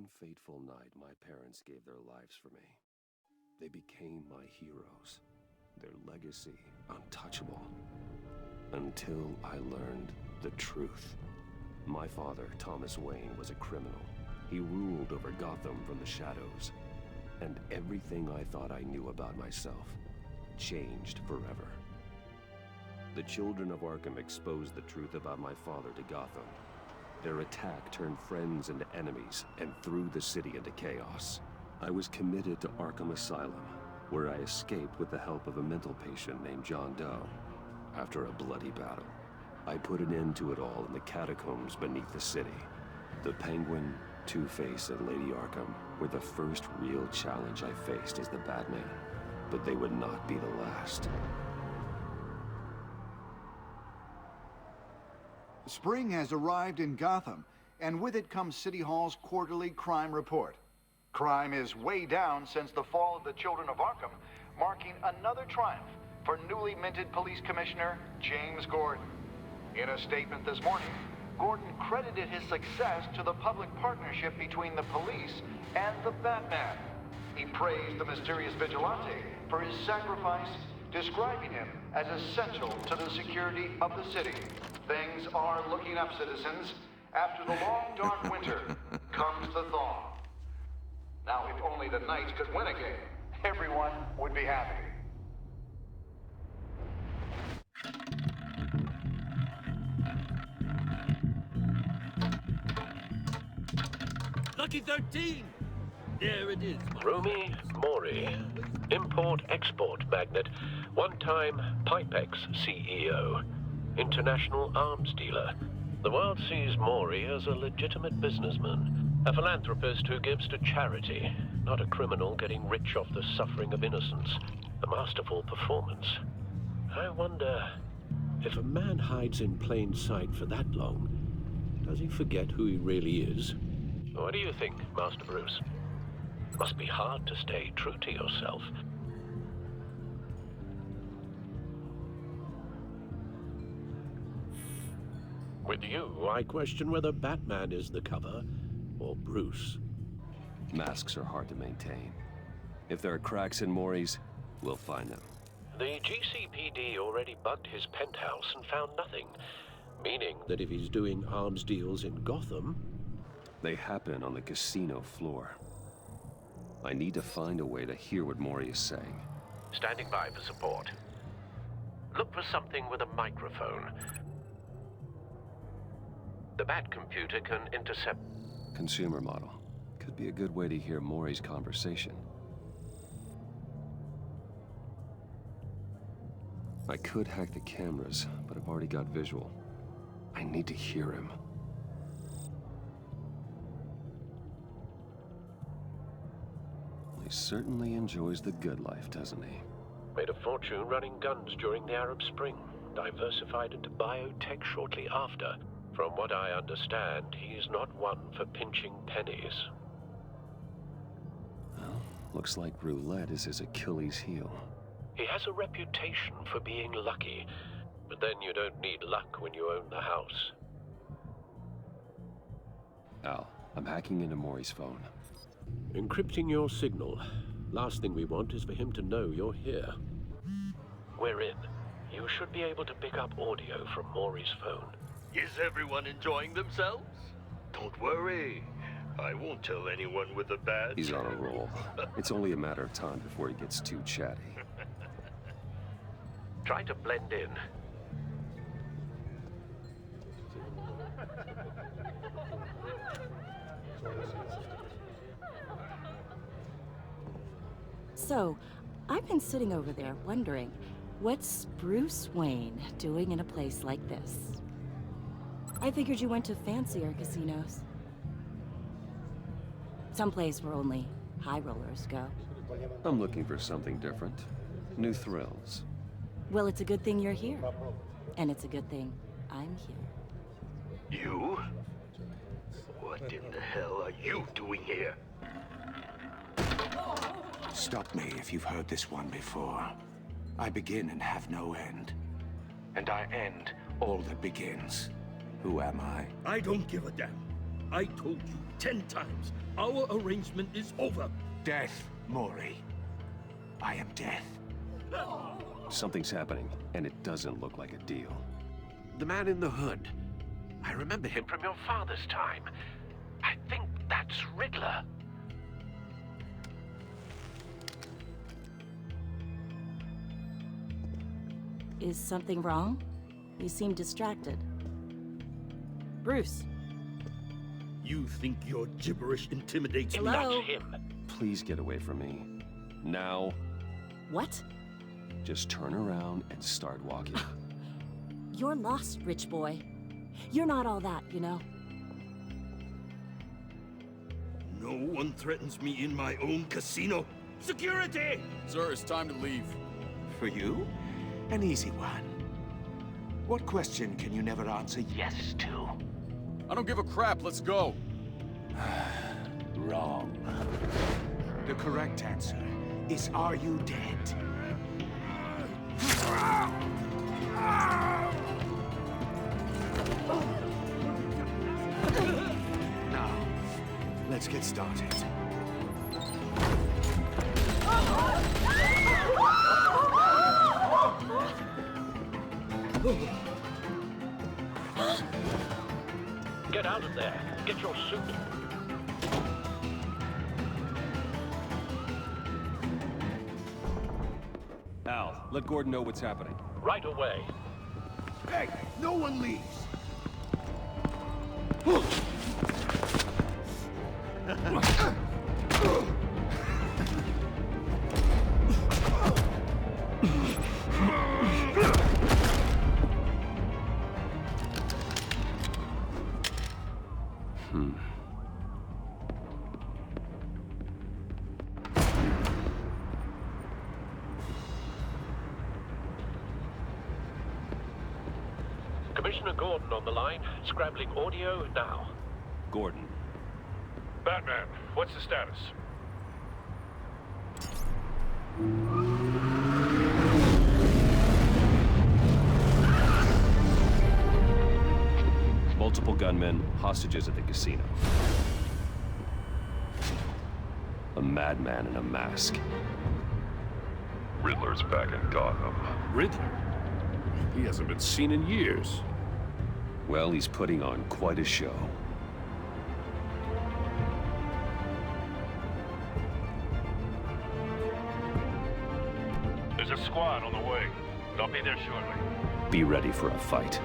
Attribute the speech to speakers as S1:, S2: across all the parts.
S1: One fateful night, my parents gave their lives for me. They became my heroes, their legacy untouchable. Until I learned the truth. My father, Thomas Wayne, was a criminal. He ruled over Gotham from the shadows. And everything I thought I knew about myself changed forever. The children of Arkham exposed the truth about my father to Gotham. Their attack turned friends into enemies and threw the city into chaos. I was committed to Arkham Asylum, where I escaped with the help of a mental patient named John Doe. After a bloody battle, I put an end to it all in the catacombs beneath the city. The Penguin, Two-Face, and Lady Arkham were the first real challenge I faced as the Batman, but they would not be the last.
S2: Spring has arrived in Gotham, and with it comes City Hall's quarterly crime report. Crime is way down since the fall of the Children of Arkham, marking another triumph for newly minted Police Commissioner James Gordon. In a statement this morning, Gordon credited his success to the public partnership between the police and the Batman. He praised the mysterious vigilante for his sacrifice, describing him as essential to the security of the city. Things are looking up, citizens. After the long, dark winter comes the thaw. Now, if only the Knights could win again, everyone would be happy.
S3: Lucky 13! There it is.
S4: Rumi Mori, import-export magnate, one-time Pipex CEO, international arms dealer. The world sees Mori as a legitimate businessman, a philanthropist who gives to charity, not a criminal getting rich off the suffering of innocence. A masterful performance. I wonder,
S5: if a man hides in plain sight for that long, does he forget who he really is?
S4: What do you think, Master Bruce? Must be hard to stay true to yourself.
S5: With you, I question whether Batman is the cover, or Bruce.
S1: Masks are hard to maintain. If there are cracks in Mori's, we'll find them.
S4: The GCPD already bugged his penthouse and found nothing, meaning
S5: that if he's doing arms deals in Gotham,
S1: they happen on the casino floor. I need to find a way to hear what Mori is saying.
S4: Standing by for support. Look for something with a microphone. The Bat computer can intercept...
S1: Consumer model. Could be a good way to hear Mori's conversation. I could hack the cameras, but I've already got visual. I need to hear him. He certainly enjoys the good life, doesn't he?
S4: Made a fortune running guns during the Arab Spring. Diversified into biotech shortly after. From what I understand, he's not one for pinching pennies.
S1: Well, looks like roulette is his Achilles heel.
S4: He has a reputation for being lucky, but then you don't need luck when you own the house.
S1: Al, I'm hacking into Mori's phone.
S5: Encrypting your signal. Last thing we want is for him to know you're here.
S4: We're in. You should be able to pick up audio from Mori's phone.
S3: Is everyone enjoying themselves?
S6: Don't worry. I won't tell anyone with a badge.
S1: He's on a roll. It's only a matter of time before he gets too chatty.
S4: Try to blend in.
S7: So, I've been sitting over there wondering, what's Bruce Wayne doing in a place like this? I figured you went to fancier casinos. Someplace where only high rollers go.
S1: I'm looking for something different. New thrills.
S7: Well, it's a good thing you're here. And it's a good thing I'm here.
S6: You? What in the hell are you doing here?
S8: Stop me if you've heard this one before. I begin and have no end. And I end all that begins. Who am I?
S3: I don't give a damn. I told you 10 times. Our arrangement is over.
S8: Death, Mori. I am death.
S1: Something's happening, and it doesn't look like a deal.
S4: The man in the hood. I remember him from your father's time. I think that's Riddler.
S7: Is something wrong? You seem distracted. Bruce.
S3: You think your gibberish intimidates me?
S7: Hello?
S4: That's him.
S1: Please get away from me. Now,
S7: What?
S1: just turn around and start walking.
S7: You're lost, rich boy. You're not all that, you know?
S3: No one threatens me in my own casino. Security!
S9: Sir, it's time to leave.
S8: For you? An easy one. What question can you never answer yes to?
S9: I don't give a crap, let's go.
S8: Wrong. The correct answer is, are you dead? Now, let's get started.
S4: Get out of there. Get your suit.
S1: Al, let Gordon know what's happening.
S4: Right away.
S8: Hey, no one leaves.
S4: Commissioner Gordon on the line. Scrabbling audio now.
S1: Gordon,
S10: Batman, what's the status?
S1: multiple gunmen, hostages at the casino. A madman in a mask.
S10: Riddler's back in Gotham.
S1: Riddler?
S10: He hasn't been seen in years.
S1: Well, he's putting on quite a show.
S10: There's a squad on the way. They'll be there shortly.
S1: Be ready for a fight.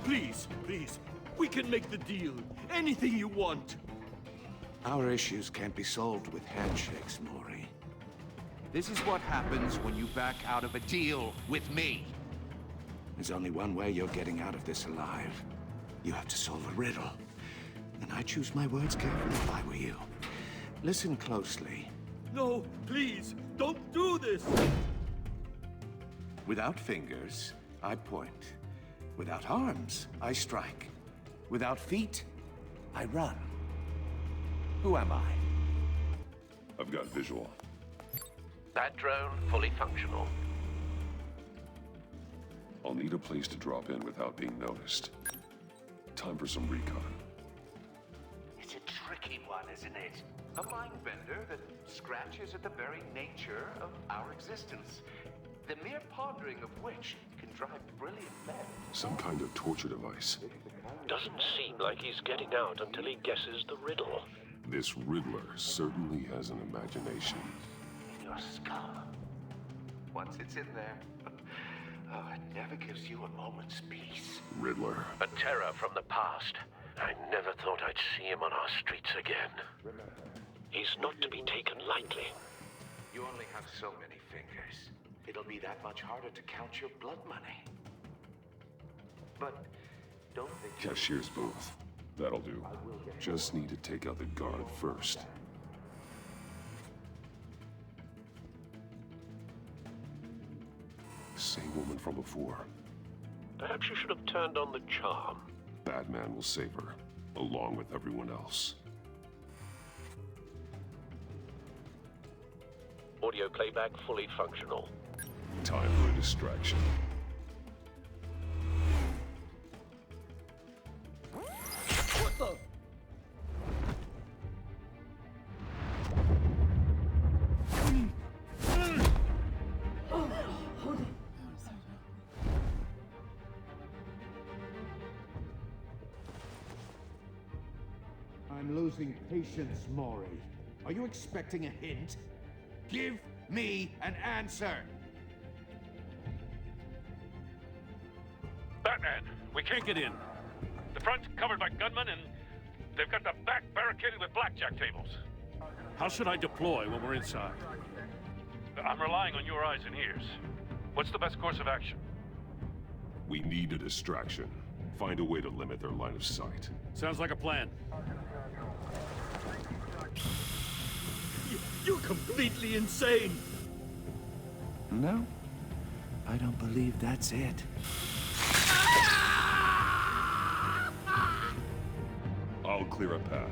S3: Please, please, we can make the deal. Anything you want.
S8: Our issues can't be solved with handshakes, Maury.
S11: This is what happens when you back out of a deal with me.
S8: There's only one way you're getting out of this alive. You have to solve a riddle. And I choose my words carefully if I were you. Listen closely.
S3: No, please, don't do this.
S8: Without fingers, I point. Without arms, I strike. Without feet, I run. Who am I?
S10: I've got visual.
S4: That drone fully functional.
S10: I'll need a place to drop in without being noticed. Time for some recon.
S11: It's a tricky one, isn't it? A mind bender that scratches at the very nature of our existence. The mere pondering of which can drive brilliant men.
S10: Some kind of torture device.
S4: Doesn't seem like he's getting out until he guesses the riddle.
S10: This Riddler certainly has an imagination.
S11: In your skull. Once it's in there, it never gives you a moment's peace.
S10: Riddler.
S4: A terror from the past. I never thought I'd see him on our streets again. He's not to be taken lightly.
S11: You only have so many fingers. It'll be that much harder to count your blood money. But don't think...
S10: Cashier's booth. That'll do. Just need to take out the guard first. Same woman from before.
S4: Perhaps you should have turned on the charm.
S10: Batman will save her, along with everyone else.
S4: audio playback fully functional.
S10: Time for a distraction.
S9: What the?
S8: I'm losing patience, Maury. Are you expecting a hint? Give me an answer!
S12: Batman, we can't get in. The front's covered by gunmen, and they've got the back barricaded with blackjack tables.
S5: How should I deploy when we're inside?
S12: I'm relying on your eyes and ears. What's the best course of action?
S10: We need a distraction. Find a way to limit their line of sight.
S5: Sounds like a plan.
S3: You're completely insane!
S8: No, I don't believe that's it.
S10: I'll clear a path.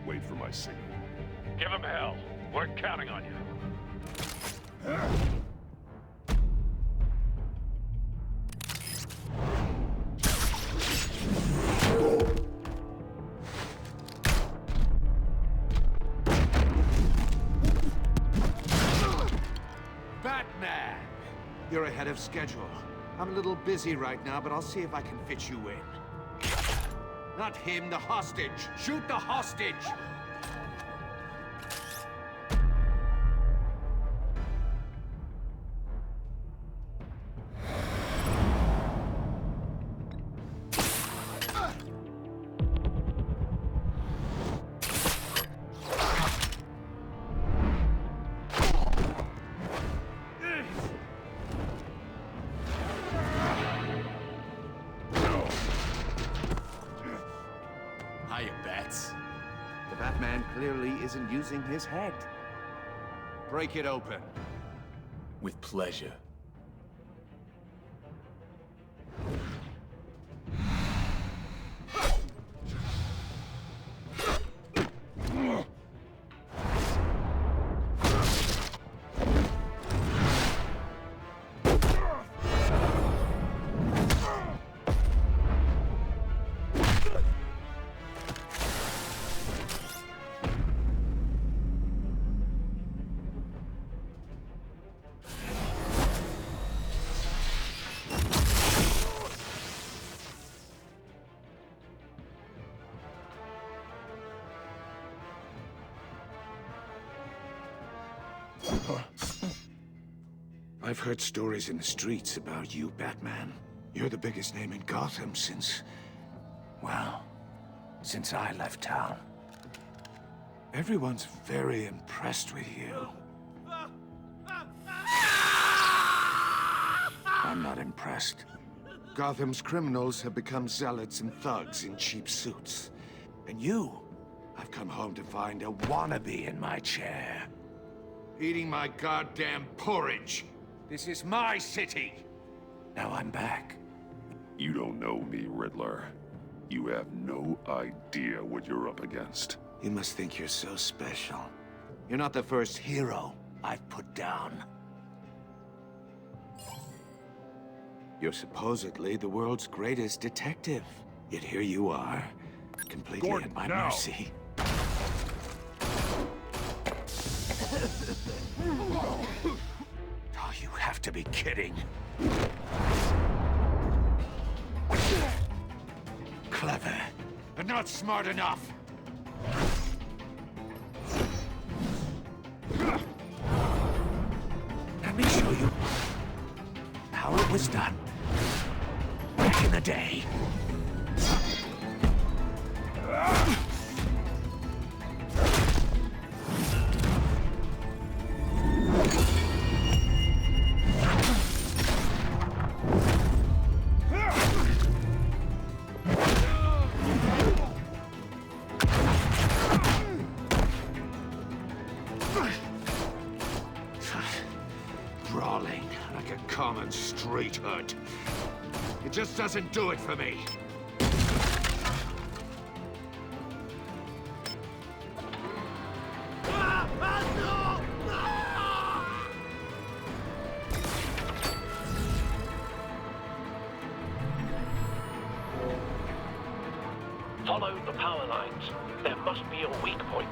S10: Wait for my signal.
S12: Give him hell. We're counting on you.
S8: Batman! You're ahead of schedule. I'm a little busy right now, but I'll see if I can fit you in. Not him, the hostage! Shoot the hostage!
S9: Hiya, Bats.
S8: The Batman clearly isn't using his head. Break it open.
S9: With pleasure.
S8: I've heard stories in the streets about you, Batman. You're the biggest name in Gotham since... well, since I left town. Everyone's very impressed with you. I'm not impressed. Gotham's criminals have become zealots and thugs in cheap suits. And you, I've come home to find a wannabe in my chair. Eating my goddamn porridge. This is my city. Now I'm back.
S10: You don't know me, Riddler. You have no idea what you're up against.
S8: You must think you're so special. You're not the first hero I've put down. You're supposedly the world's greatest detective. Yet here you are, completely
S12: Gordon,
S8: at my
S12: now.
S8: mercy. Oh, you have to be kidding. Clever, but not smart enough. Let me show you how it was done back in the day. Brawling like a common street hood. It just doesn't do it for me.
S4: Follow the power lines. There must be a weak point.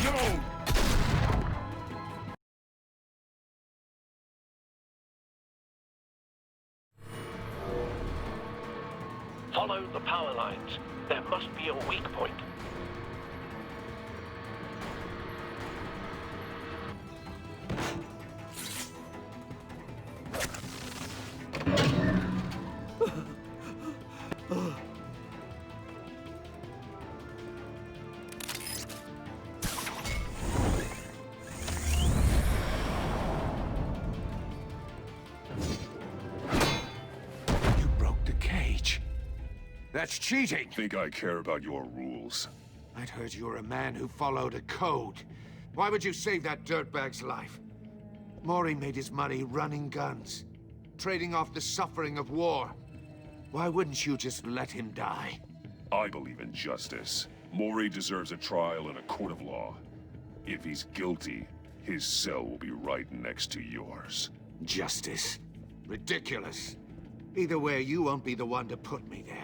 S10: No!
S4: Follow the power lines. There must be a weak point.
S8: You broke the cage. That's cheating.
S10: Think I care about your rules?
S8: I'd heard you were a man who followed a code. Why would you save that dirtbag's life? Mori made his money running guns, trading off the suffering of war. Why wouldn't you just let him die?
S10: I believe in justice. Mori deserves a trial in a court of law. If he's guilty, his cell will be right next to yours.
S8: Justice? Ridiculous. Either way, you won't be the one to put me there.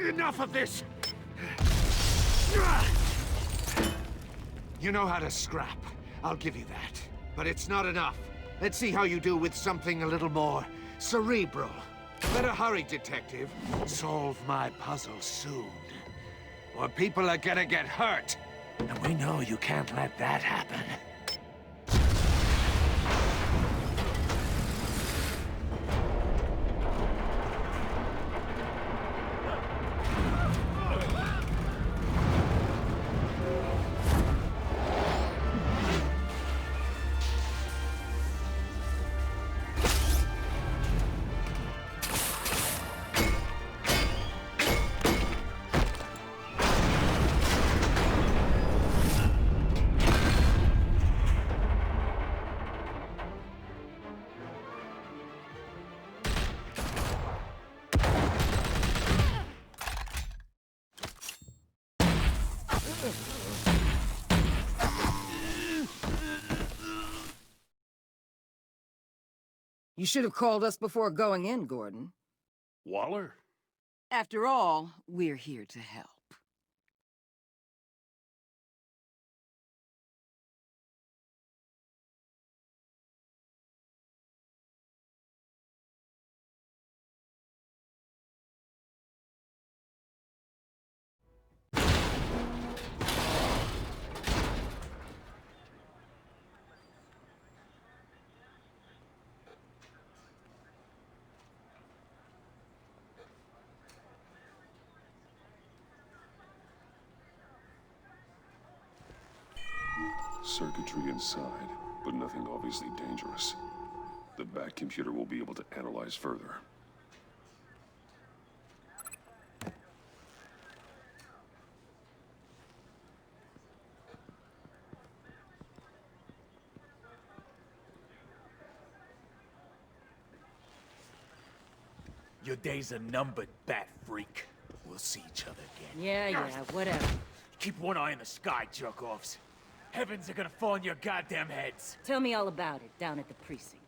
S8: Enough of this! You know how to scrap. I'll give you that. But it's not enough. Let's see how you do with something a little more cerebral. Better hurry, detective. Solve my puzzle soon. Or people are gonna get hurt. And we know you can't let that happen.
S13: You should have called us before going in, Gordon.
S12: Waller?
S13: After all, we're here to help.
S10: Circuitry inside, but nothing obviously dangerous. The back computer will be able to analyze further.
S9: Your days are numbered, bat freak. We'll see each other again.
S13: Yeah, whatever.
S9: Keep one eye in the sky, jerk-offs. Heavens are gonna fall on your goddamn heads.
S13: Tell me all about it down at the precinct.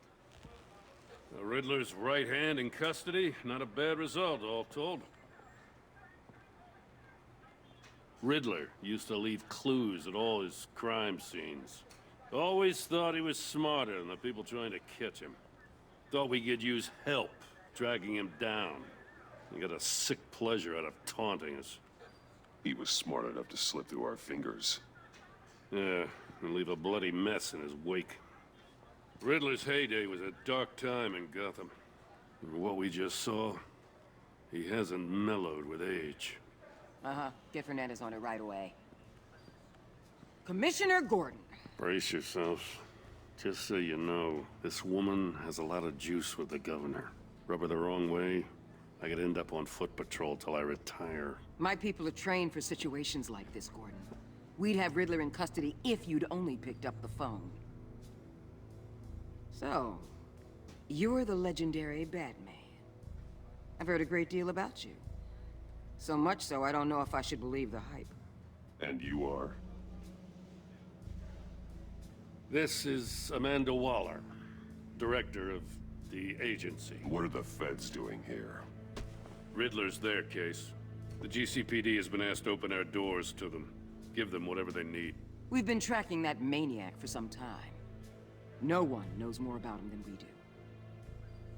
S12: The Riddler's right hand in custody. Not a bad result, all told. Riddler used to leave clues at all his crime scenes. Always thought he was smarter than the people trying to catch him. Thought we could use help dragging him down. He got a sick pleasure out of taunting us.
S10: He was smart enough to slip through our fingers.
S12: Yeah, and leave a bloody mess in his wake. Riddler's heyday was a dark time in Gotham. And what we just saw, he hasn't mellowed with age.
S13: Uh-huh. Get Fernandez on it right away. Commissioner Gordon.
S12: Brace yourselves. Just so you know, this woman has a lot of juice with the governor. Rub her the wrong way, I could end up on foot patrol till I retire.
S13: My people are trained for situations like this, Gordon. We'd have Riddler in custody if you'd only picked up the phone. So, you're the legendary Batman. I've heard a great deal about you. So much so, I don't know if I should believe the hype.
S10: And you are?
S12: This is Amanda Waller, director of the agency.
S10: What are the feds doing here?
S12: Riddler's their case. The GCPD has been asked to open our doors to them. Give them whatever they need.
S13: We've been tracking that maniac for some time. No one knows more about him than we do.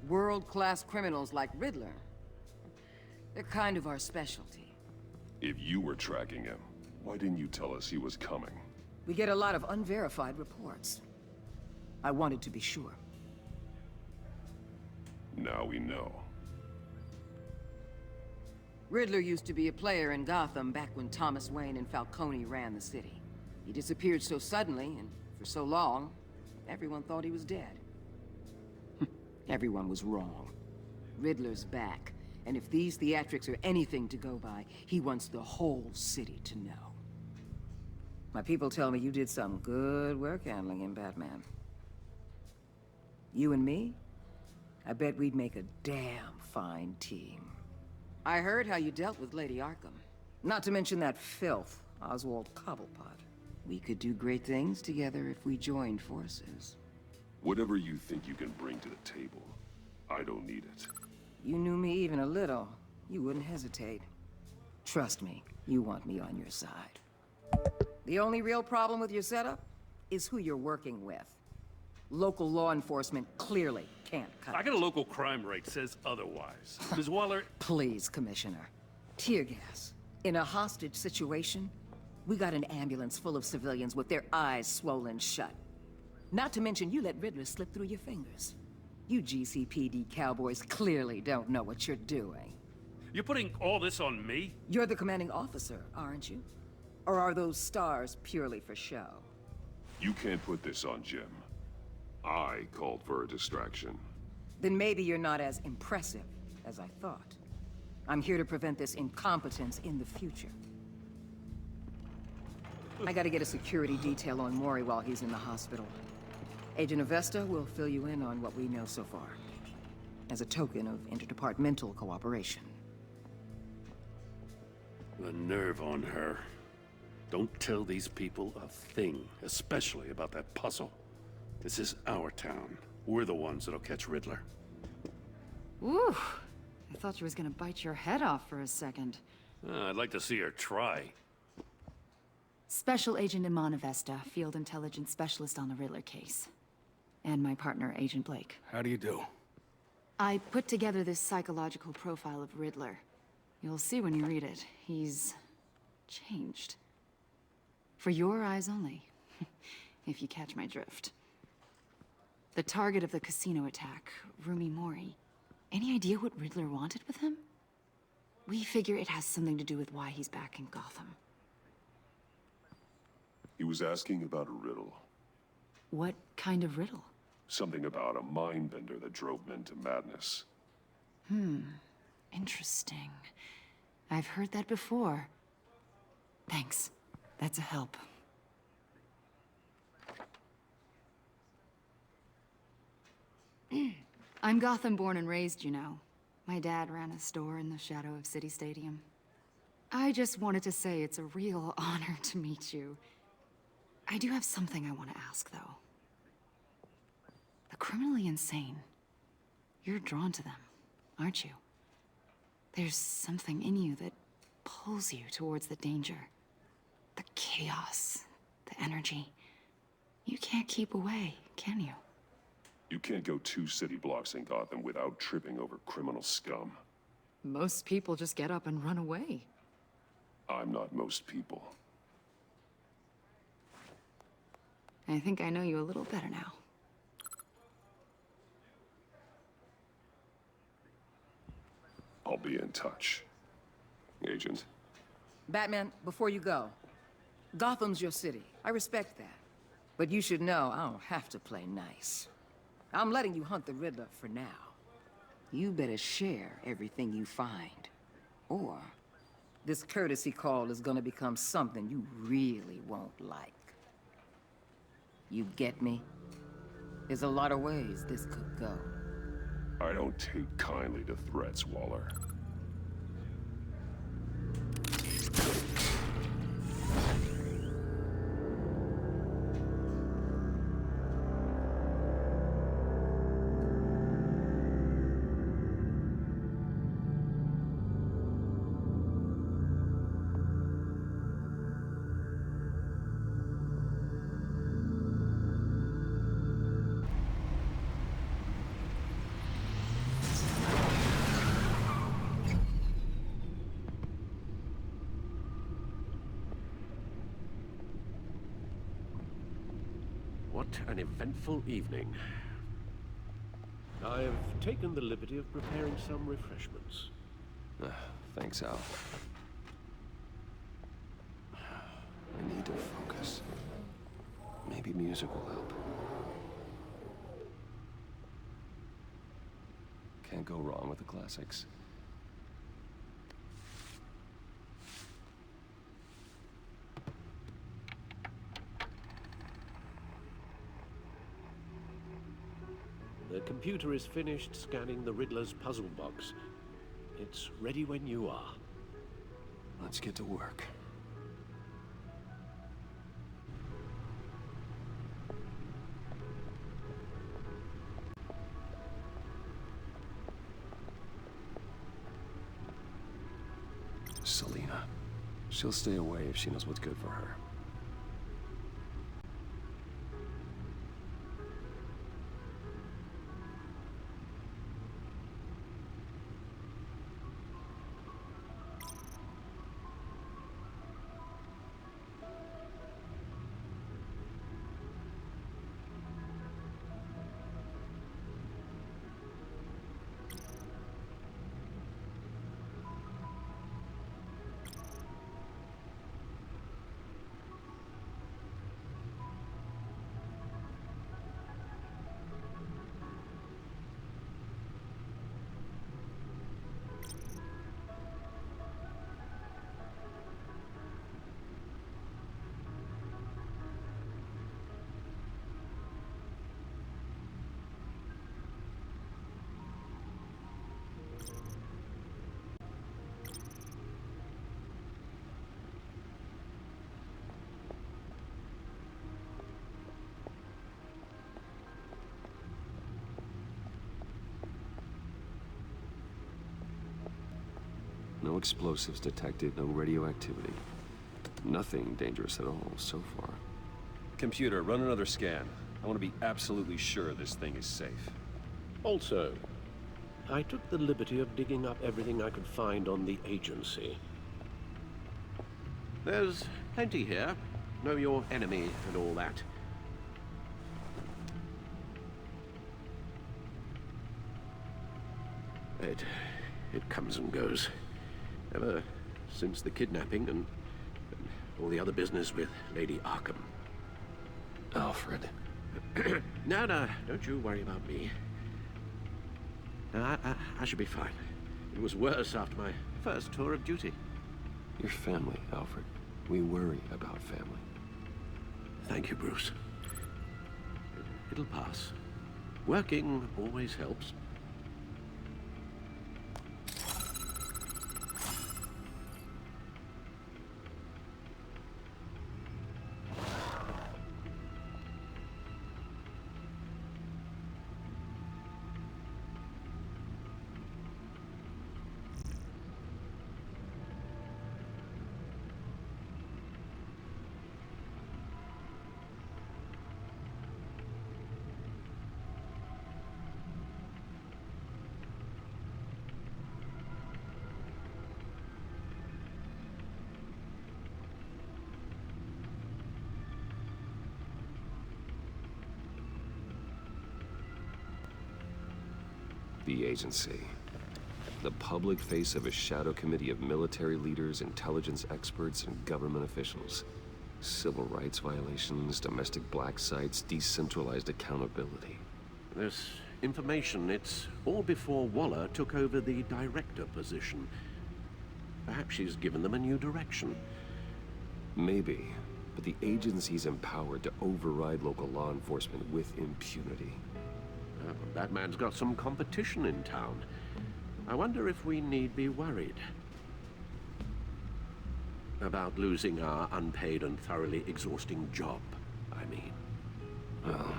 S13: World-class criminals like Riddler, they're kind of our specialty.
S10: If you were tracking him, why didn't you tell us he was coming?
S13: We get a lot of unverified reports. I wanted to be sure.
S10: Now we know.
S13: Riddler used to be a player in Gotham back when Thomas Wayne and Falcone ran the city. He disappeared so suddenly and for so long, everyone thought he was dead. Everyone was wrong. Riddler's back, and if these theatrics are anything to go by, he wants the whole city to know. My people tell me you did some good work handling him, Batman. You and me? I bet we'd make a damn fine team. I heard how you dealt with Lady Arkham. Not to mention that filth, Oswald Cobblepot. We could do great things together if we joined forces.
S10: Whatever you think you can bring to the table, I don't need it.
S13: You knew me even a little, you wouldn't hesitate. Trust me, you want me on your side. The only real problem with your setup is who you're working with. Local law enforcement clearly can't cut
S12: I got a local crime rate says otherwise. Ms. Waller...
S13: Please, Commissioner. Tear gas. In a hostage situation, we got an ambulance full of civilians with their eyes swollen shut. Not to mention you let Riddler slip through your fingers. You GCPD cowboys clearly don't know what you're doing.
S12: You're putting all this on me?
S13: You're the commanding officer, aren't you? Or are those stars purely for show?
S10: You can't put this on Jim. I called for a distraction.
S13: Then maybe you're not as impressive as I thought. I'm here to prevent this incompetence in the future. I gotta get a security detail on Mori while he's in the hospital. Agent Avesta will fill you in on what we know so far, as a token of interdepartmental cooperation.
S12: The nerve on her. Don't tell these people a thing, especially about that puzzle. This is our town. We're the ones that'll catch Riddler.
S14: Ooh, I thought she was gonna bite your head off for a second.
S12: I'd like to see her try.
S14: Special Agent Iman Avesta, Field Intelligence Specialist on the Riddler case. And my partner, Agent Blake.
S9: How do you do?
S14: I put together this psychological profile of Riddler. You'll see when you read it. He's changed. For your eyes only, if you catch my drift. The target of the casino attack, Rumi Mori. Any idea what Riddler wanted with him? We figure it has something to do with why he's back in Gotham.
S10: He was asking about a riddle.
S14: What kind of riddle?
S10: Something about a mind bender that drove men to madness.
S14: Interesting. I've heard that before. Thanks. That's a help. I'm Gotham born and raised, you know. My dad ran a store in the shadow of City Stadium. I just wanted to say it's a real honor to meet you. I do have something I want to ask, though. The criminally insane. You're drawn to them, aren't you? There's something in you that pulls you towards the danger. The chaos, the energy. You can't keep away, can you?
S10: You can't go 2 city blocks in Gotham without tripping over criminal scum.
S14: Most people just get up and run away.
S10: I'm not most people.
S14: I think I know you a little better now.
S10: I'll be in touch. Agent.
S13: Batman, before you go, Gotham's your city. I respect that. But you should know I don't have to play nice. I'm letting you hunt the Riddler for now. You better share everything you find. Or this courtesy call is gonna become something you really won't like. You get me? There's a lot of ways this could go.
S10: I don't take kindly to threats, Waller.
S5: What an eventful evening. I've taken the liberty of preparing some refreshments.
S1: Thanks, Al. I need to focus. Maybe music will help. Can't go wrong with the classics.
S5: The computer is finished scanning the Riddler's puzzle box. It's ready when you are.
S1: Let's get to work. Selina. She'll stay away if she knows what's good for her. No explosives detected, no radioactivity. Nothing dangerous at all so far. Computer, run another scan. I want to be absolutely sure this thing is safe.
S5: Also, I took the liberty of digging up everything I could find on the agency.
S15: There's plenty here. Know your enemy and all that. It comes and goes. Ever since the kidnapping and all the other business with Lady Arkham.
S1: Alfred.
S15: No, don't you worry about me. No, I should be fine. It was worse after my first tour of duty.
S1: Your family, Alfred. We worry about family.
S15: Thank you, Bruce. It'll pass. Working always helps.
S1: The agency. The public face of a shadow committee of military leaders, intelligence experts, and government officials. Civil rights violations, domestic black sites, decentralized accountability.
S15: This information, it's all before Waller took over the director position. Perhaps she's given them a new direction.
S1: Maybe, but the agency's empowered to override local law enforcement with impunity.
S15: That man's got some competition in town. I wonder if we need be worried about losing our unpaid and thoroughly exhausting job, I mean.
S1: Well,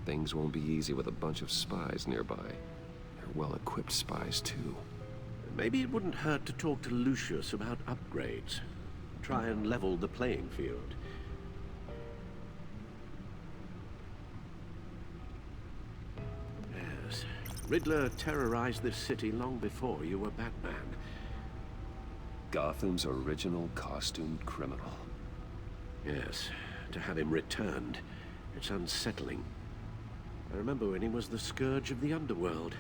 S1: things won't be easy with a bunch of spies nearby. They're well-equipped spies, too.
S15: Maybe it wouldn't hurt to talk to Lucius about upgrades. Try and level the playing field. Yes, Riddler terrorized this city long before you were Batman.
S1: Gotham's original costumed criminal.
S15: Yes, to have him returned, it's unsettling. I remember when he was the scourge of the underworld.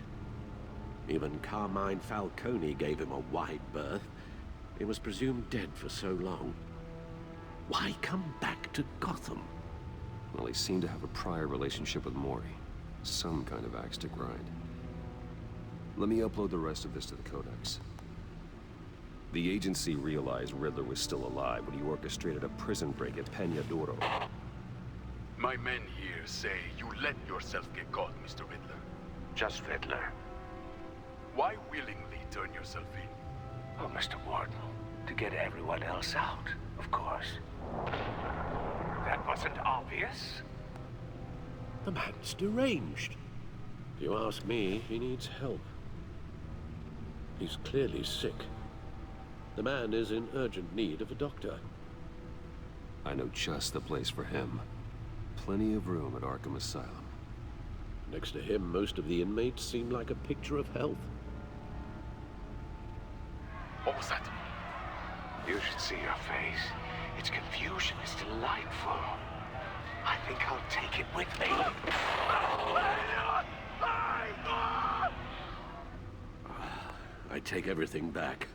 S15: Even Carmine Falcone gave him a wide berth. He was presumed dead for so long. Why come back to Gotham?
S1: Well, he seemed to have a prior relationship with Mori. Some kind of axe to grind. Let me upload the rest of this to the Codex. The agency realized Riddler was still alive when he orchestrated a prison break at Peña Duro.
S6: My men here say you let yourself get caught, Mr. Riddler.
S16: Just Riddler.
S6: Why willingly turn yourself in?
S16: Oh, Mr. Warden, to get everyone else out, of course. That wasn't obvious?
S15: The man's deranged. If you ask me, he needs help. He's clearly sick. The man is in urgent need of a doctor.
S1: I know just the place for him. Plenty of room at Arkham Asylum.
S15: Next to him, most of the inmates seem like a picture of health.
S6: What was that?
S16: You should see your face. Its confusion is delightful. I think I'll take it with me.
S15: I take everything back.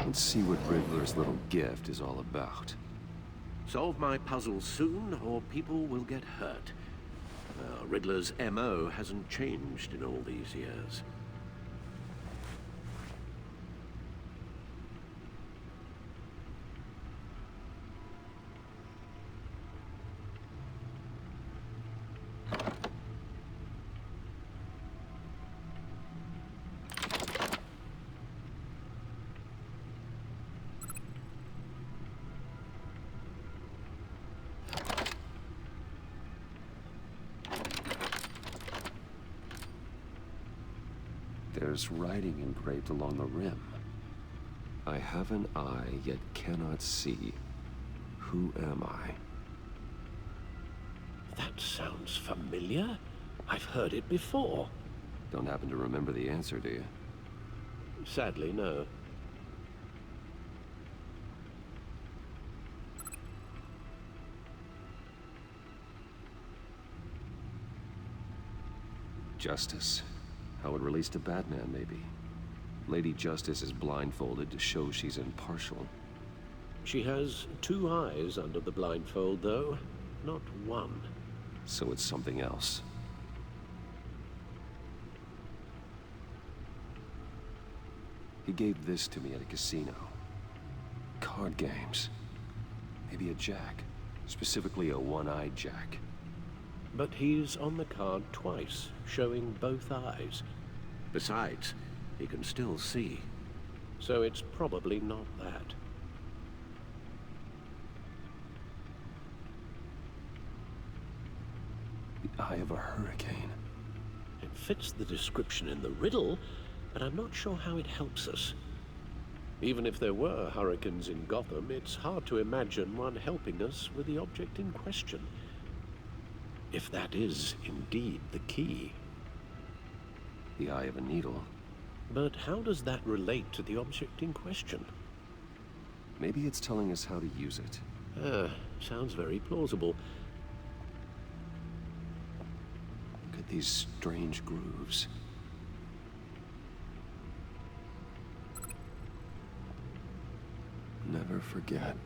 S1: Let's see what Riddler's little gift is all about.
S15: Solve my puzzle soon, or people will get hurt. Riddler's MO hasn't changed in all these years.
S1: There's writing engraved along the rim. I have an eye, yet cannot see. Who am I?
S5: That sounds familiar. I've heard it before.
S1: Don't happen to remember the answer, do you?
S5: Sadly, no.
S1: Justice. How it relates to Batman, maybe. Lady Justice is blindfolded to show she's impartial.
S5: She has 2 eyes under the blindfold, though, not 1.
S1: So it's something else. He gave this to me at a casino. Card games. Maybe a jack. Specifically a one-eyed jack.
S5: But he's on the card twice, showing both eyes.
S15: Besides, he can still see.
S5: So it's probably not that.
S1: The eye of a hurricane.
S5: It fits the description in the riddle, but I'm not sure how it helps us. Even if there were hurricanes in Gotham, it's hard to imagine one helping us with the object in question. If that is indeed the key.
S1: The eye of a needle.
S5: But how does that relate to the object in question?
S1: Maybe it's telling us how to use it.
S5: Sounds very plausible.
S1: Look at these strange grooves. Never forget.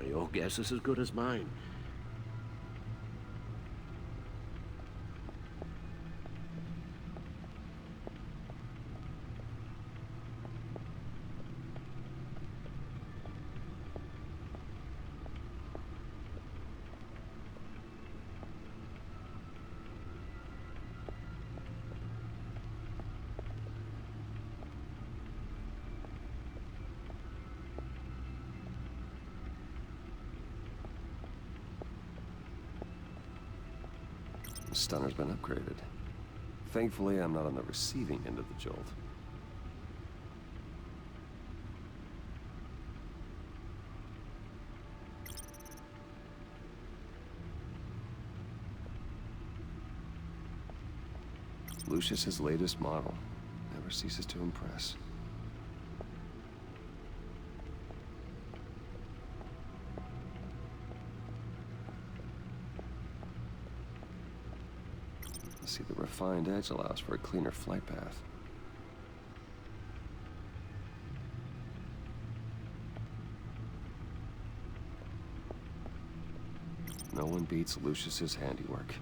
S15: Your guess is as good as mine.
S1: Stunner's been upgraded. Thankfully, I'm not on the receiving end of the jolt. Lucius's latest model. Never ceases to impress. See, the refined edge allows for a cleaner flight path. No one beats Lucius's handiwork.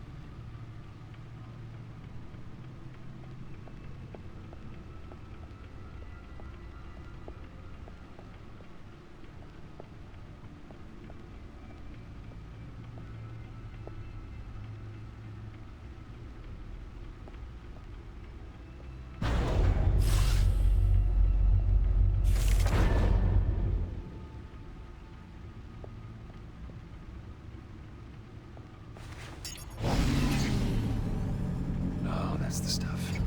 S1: That's the stuff.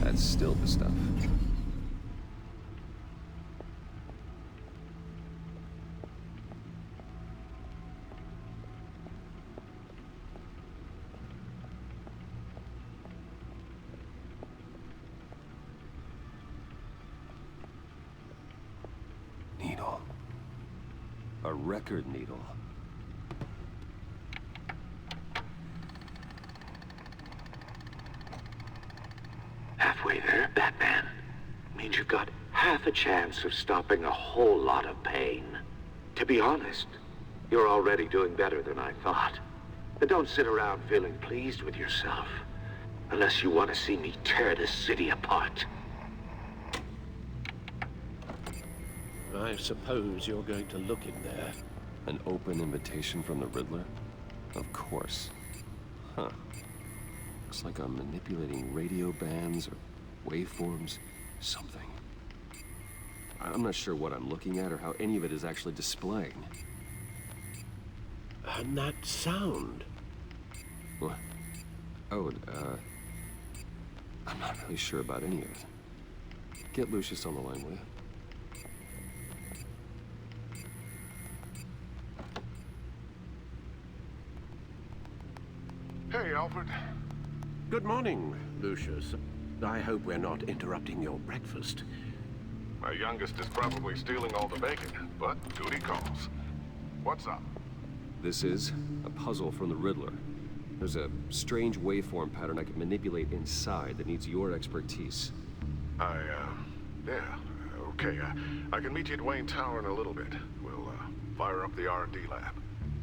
S1: That's still the stuff. Needle. A record needle.
S16: Halfway there, Batman. Means you've got half a chance of stopping a whole lot of pain. To be honest, you're already doing better than I thought. But don't sit around feeling pleased with yourself. Unless you want to see me tear this city apart.
S5: I suppose you're going to look in there.
S1: An open invitation from the Riddler? Of course. Huh. Looks like I'm manipulating radio bands or waveforms. Something. I'm not sure what I'm looking at or how any of it is actually displaying.
S5: And that sound.
S1: What? Oh, I'm not really sure about any of it. Get Lucius on the line, will you?
S8: Hey, Alfred.
S5: Good morning, Lucius. I hope we're not interrupting your breakfast.
S8: My youngest is probably stealing all the bacon, but duty calls. What's up?
S1: This is a puzzle from the Riddler. There's a strange waveform pattern I can manipulate inside that needs your expertise.
S8: Yeah, okay. I can meet you at Wayne Tower in a little bit. We'll, fire up the R&D lab.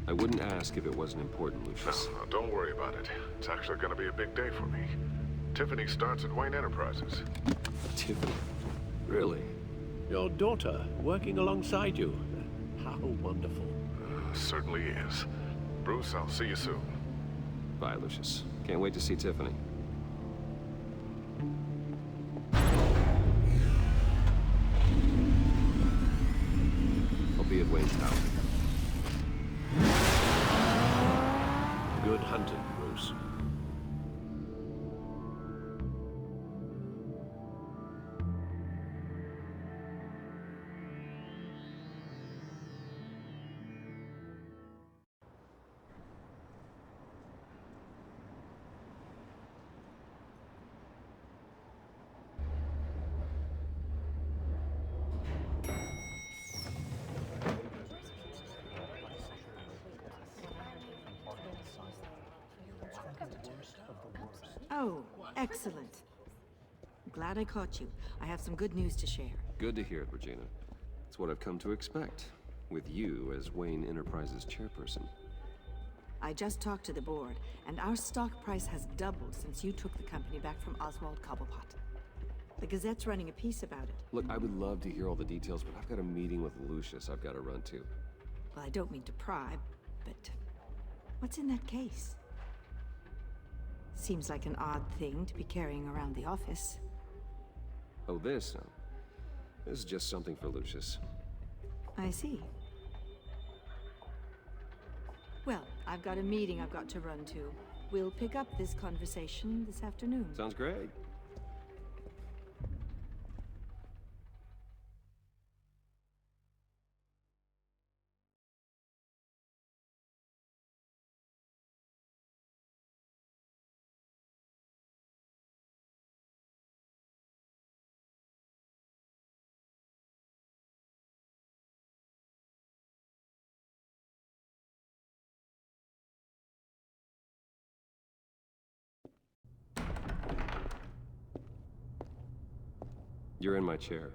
S1: I wouldn't ask if it wasn't important, Lucius.
S8: No, don't worry about it. It's actually gonna be a big day for me. Tiffany starts at Wayne Enterprises.
S1: Tiffany? Really?
S5: Your daughter, working alongside you. How wonderful.
S8: Certainly is. Bruce, I'll see you soon.
S1: Bye, Lucius. Can't wait to see Tiffany. I'll be at Wayne Tower.
S5: Good hunting, Bruce.
S17: Oh, excellent. Glad I caught you. I have some good news to share.
S1: Good to hear it, Regina. It's what I've come to expect, with you as Wayne Enterprises chairperson.
S17: I just talked to the board, and our stock price has doubled since you took the company back from Oswald Cobblepot. The Gazette's running a piece about it.
S1: Look, I would love to hear all the details, but I've got a meeting with Lucius I've got to run to.
S17: Well, I don't mean to pry, but what's in that case? Seems like an odd thing to be carrying around the office.
S1: Oh, this? No. This is just something for Lucius.
S17: I see. Well, I've got a meeting I've got to run to. We'll pick up this conversation this afternoon.
S1: Sounds great. You're in my chair.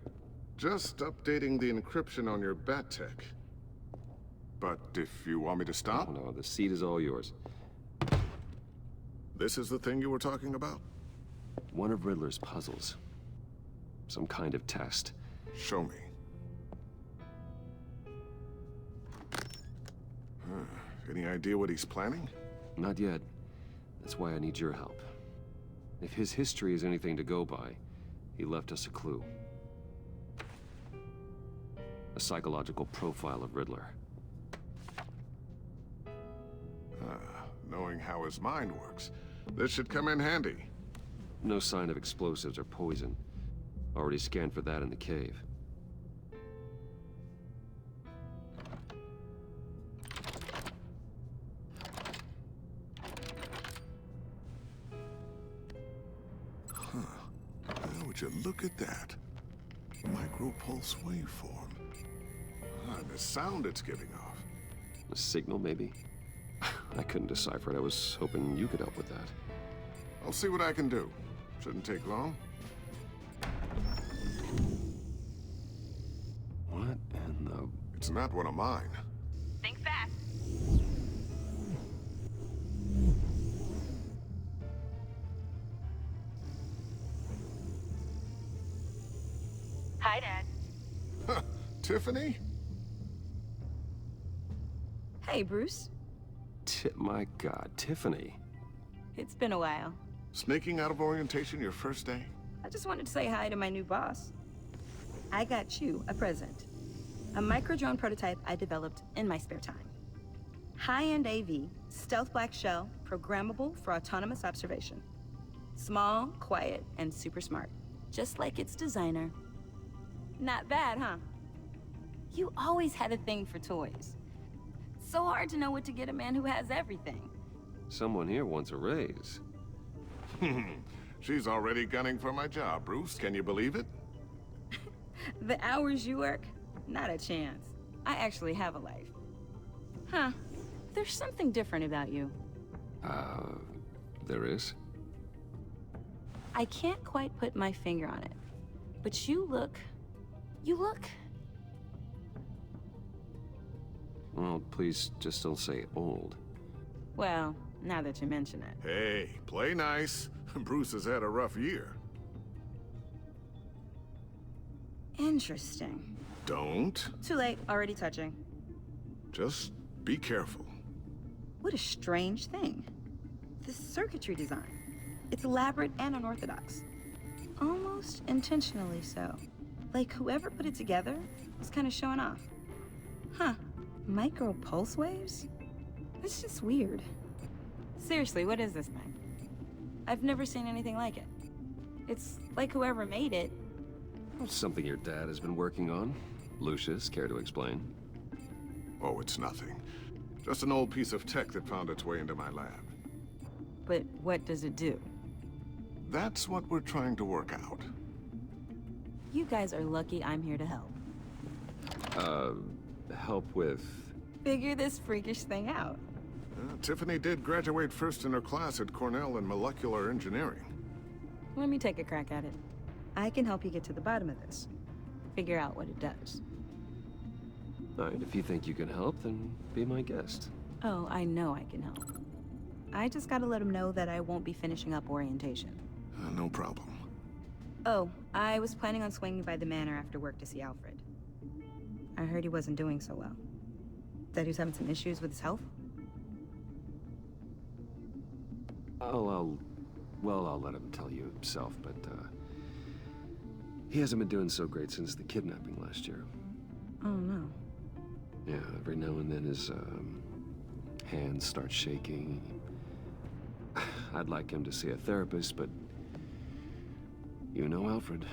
S8: Just updating the encryption on your bat tech. But if you want me to stop?
S1: No, the seat is all yours.
S8: This is the thing you were talking about?
S1: One of Riddler's puzzles. Some kind of test.
S8: Show me. Any idea what he's planning?
S1: Not yet. That's why I need your help. If his history is anything to go by, he left us a clue. A psychological profile of Riddler.
S8: Knowing how his mind works, this should come in handy.
S1: No sign of explosives or poison. Already scanned for that in the cave.
S8: Would you look at that? Micropulse waveform. And the sound it's giving off.
S1: A signal, maybe? I couldn't decipher it. I was hoping you could help with that.
S8: I'll see what I can do. Shouldn't take long.
S1: What in the...
S8: It's not one of mine.
S18: Think fast. Hi, Dad.
S8: Tiffany?
S7: Hey, Bruce.
S1: My God, Tiffany.
S7: It's been a while.
S8: Sneaking out of orientation your first day?
S7: I just wanted to say hi to my new boss.
S19: I got you a present. A micro-drone prototype I developed in my spare time. High-end AV, stealth black shell, programmable for autonomous observation. Small, quiet, and super smart. Just like its designer. Not bad, huh? You always had a thing for toys. So hard to know what to get a man who has everything.
S1: Someone here wants a raise.
S8: She's already gunning for my job, Bruce. Can you believe it?
S19: The hours you work? Not a chance. I actually have a life. Huh. There's something different about you.
S1: There is?
S19: I can't quite put my finger on it. But you look...
S1: Well, please just don't say old.
S19: Well, now that you mention it.
S8: Hey, play nice. Bruce has had a rough year.
S19: Interesting.
S8: Don't.
S19: Too late, already touching.
S8: Just be careful.
S19: What a strange thing. This circuitry design. It's elaborate and unorthodox. Almost intentionally so. Like whoever put it together was kind of showing off. Huh. Micro pulse waves? That's just weird. Seriously, what is this thing? I've never seen anything like it. It's like whoever made it.
S1: It's something your dad has been working on. Lucius, care to explain?
S8: Oh, it's nothing. Just an old piece of tech that found its way into my lab.
S19: But what does it do?
S8: That's what we're trying to work out.
S19: You guys are lucky I'm here to help.
S1: Help with...
S19: Figure this freakish thing out.
S8: Tiffany did graduate first in her class at Cornell in molecular engineering.
S19: Let me take a crack at it. I can help you get to the bottom of this. Figure out what it does.
S1: All right, if you think you can help, then be my guest.
S19: Oh, I know I can help. I just gotta let him know that I won't be finishing up orientation.
S8: No problem.
S19: Oh, I was planning on swinging by the manor after work to see Alfred. I heard he wasn't doing so well. That he was having some issues with his health?
S1: I'll let him tell you himself, but, he hasn't been doing so great since the kidnapping last year.
S19: Oh, no.
S1: Yeah, every now and then his, hands start shaking. I'd like him to see a therapist, but... You know Alfred.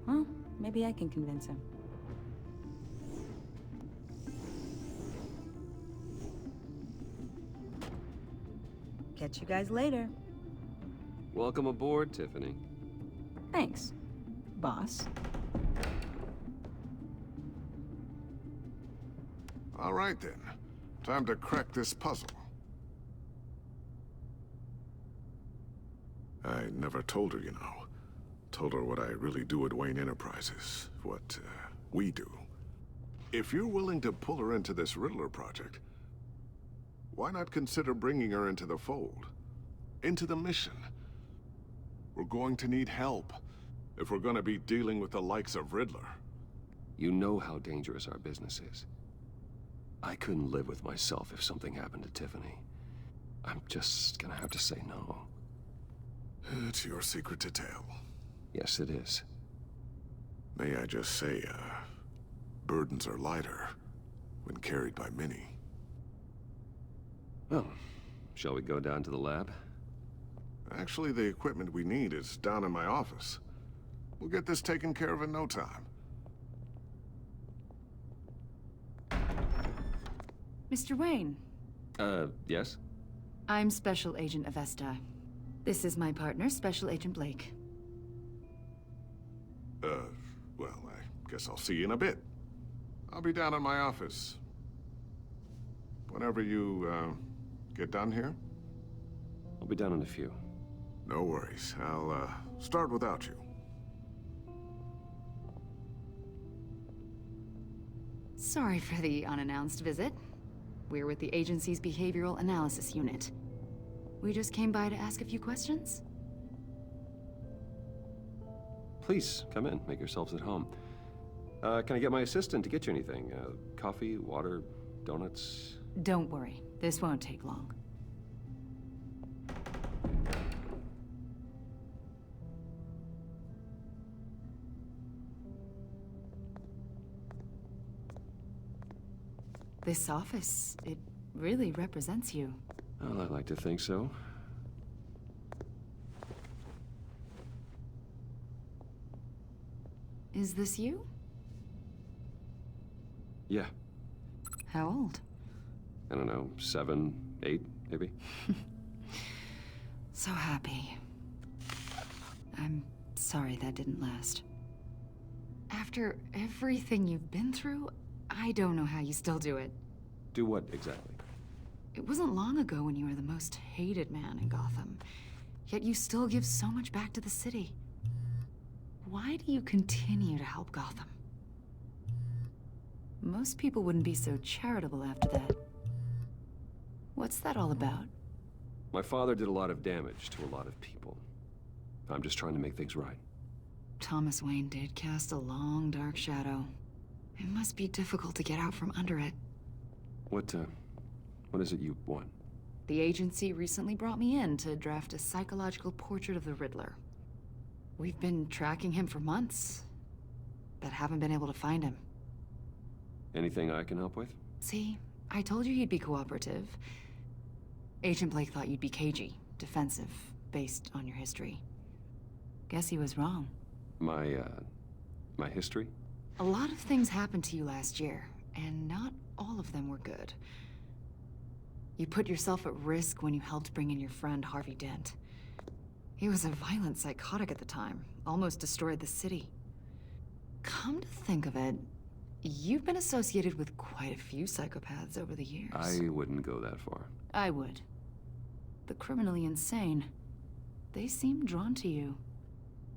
S19: Well, maybe I can convince him. Catch you guys later.
S1: Welcome aboard, Tiffany.
S19: Thanks, boss.
S8: All right, then. Time to crack this puzzle. I never told her, you know. Told her what I really do at Wayne Enterprises. What, we do. If you're willing to pull her into this Riddler project, why not consider bringing her into the fold? Into the mission? We're going to need help if we're going to be dealing with the likes of Riddler.
S1: You know how dangerous our business is. I couldn't live with myself if something happened to Tiffany. I'm just gonna have to say no.
S8: It's your secret to tell.
S1: Yes, it is.
S8: May I just say, burdens are lighter when carried by many.
S1: Well, shall we go down to the lab?
S8: Actually, the equipment we need is down in my office. We'll get this taken care of in no time.
S14: Mr. Wayne.
S1: Yes?
S14: I'm Special Agent Avesta. This is my partner, Special Agent Blake.
S8: Well, I guess I'll see you in a bit. I'll be down in my office. Whenever you, get done here?
S1: I'll be down in a few.
S8: No worries. I'll, start without you.
S14: Sorry for the unannounced visit. We're with the agency's Behavioral Analysis Unit. We just came by to ask a few questions.
S1: Please, come in. Make yourselves at home. Can I get my assistant to get you anything? Coffee, water, donuts?
S14: Don't worry. This won't take long. This office, it really represents you.
S1: Well, I like to think so.
S14: Is this you?
S1: Yeah.
S14: How old?
S1: I don't know, 7, 8, maybe?
S14: So happy. I'm sorry that didn't last. After everything you've been through, I don't know how you still do it.
S1: Do what, exactly?
S14: It wasn't long ago when you were the most hated man in Gotham, yet you still give so much back to the city. Why do you continue to help Gotham? Most people wouldn't be so charitable after that. What's that all about?
S1: My father did a lot of damage to a lot of people. I'm just trying to make things right.
S14: Thomas Wayne did cast a long, dark shadow. It must be difficult to get out from under it.
S1: What is it you want?
S14: The agency recently brought me in to draft a psychological portrait of the Riddler. We've been tracking him for months, but haven't been able to find him.
S1: Anything I can help with?
S14: See, I told you he'd be cooperative. Agent Blake thought you'd be cagey, defensive, based on your history. Guess he was wrong.
S1: My history?
S14: A lot of things happened to you last year, and not all of them were good. You put yourself at risk when you helped bring in your friend Harvey Dent. He was a violent psychotic at the time, almost destroyed the city. Come to think of it, you've been associated with quite a few psychopaths over the years.
S1: I wouldn't go that far.
S14: I would. The criminally insane. They seem drawn to you.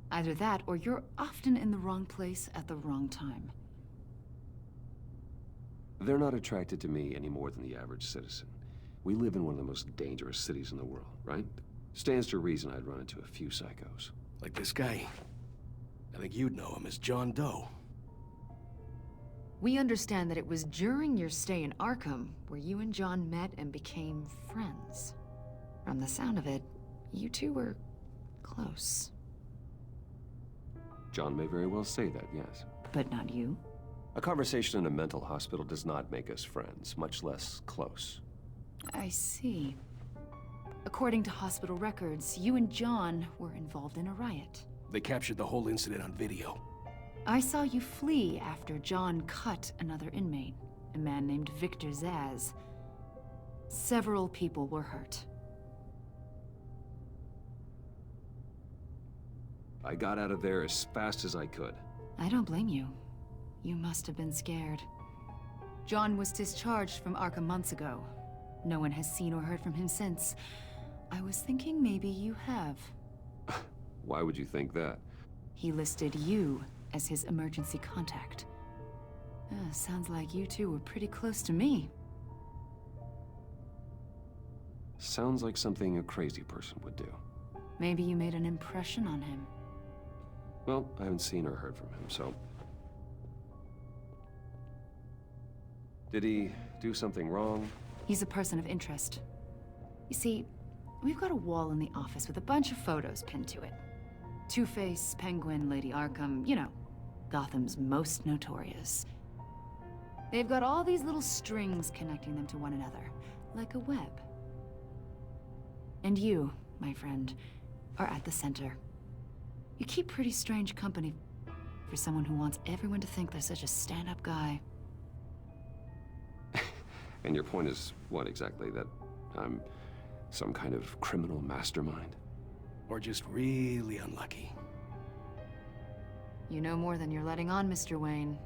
S14: Either that, or you're often in the wrong place at the wrong time.
S1: They're not attracted to me any more than the average citizen. We live in one of the most dangerous cities in the world, right? Stands to reason I'd run into a few psychos.
S20: Like this guy. I think you'd know him as John Doe.
S14: We understand that it was during your stay in Arkham where you and John met and became friends. From the sound of it, you two were close.
S1: John may very well say that, yes.
S14: But not you?
S1: A conversation in a mental hospital does not make us friends, much less close.
S14: I see. According to hospital records, you and John were involved in a riot.
S20: They captured the whole incident on video.
S14: I saw you flee after John cut another inmate, a man named Victor Zsasz. Several people were hurt.
S1: I got out of there as fast as I could.
S14: I don't blame you. You must have been scared. John was discharged from Arkham months ago. No one has seen or heard from him since. I was thinking maybe you have.
S1: Why would you think that?
S14: He listed you as his emergency contact. Sounds like you two were pretty close to me.
S1: Sounds like something a crazy person would do.
S14: Maybe you made an impression on him.
S1: Well, I haven't seen or heard from him, so... Did he do something wrong?
S14: He's a person of interest. You see, we've got a wall in the office with a bunch of photos pinned to it. Two-Face, Penguin, Lady Arkham, you know, Gotham's most notorious. They've got all these little strings connecting them to one another, like a web. And you, my friend, are at the center. You keep pretty strange company for someone who wants everyone to think they're such a stand-up guy.
S1: And your point is what exactly? That I'm some kind of criminal mastermind?
S20: Or just really unlucky?
S14: You know more than you're letting on, Mr. Wayne.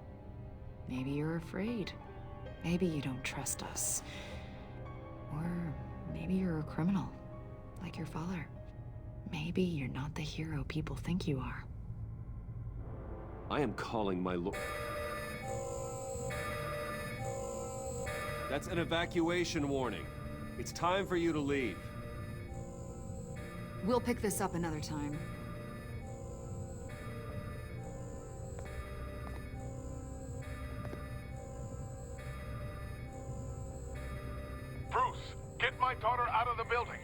S14: Maybe you're afraid. Maybe you don't trust us. Or maybe you're a criminal, like your father. Maybe you're not the hero people think you are.
S1: I am calling my lord. That's an evacuation warning. It's time for you to leave.
S14: We'll pick this up another time.
S21: Bruce, get my daughter out of the building.